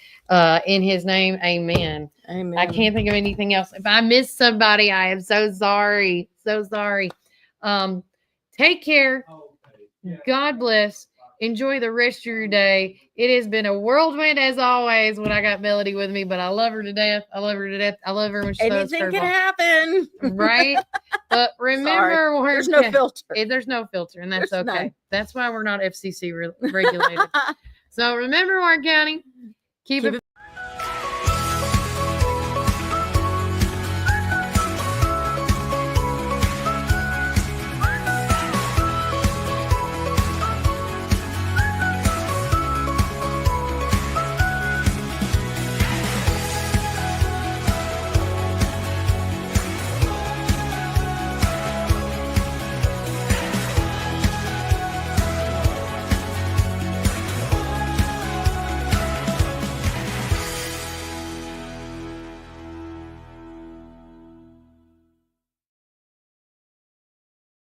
In his name, amen. Amen. I can't think of anything else. If I missed somebody, I am so sorry. So sorry. Take care. God bless. Enjoy the rest of your day. It has been a whirlwind as always when I got Melody with me, but I love her to death. I love her to death. I love her when she throws Anything can curveballs. happen. Right? But remember, there's no filter. There's no filter, and that's There's okay. none. That's why we're not FCC regulated. So remember, Warren County, keep it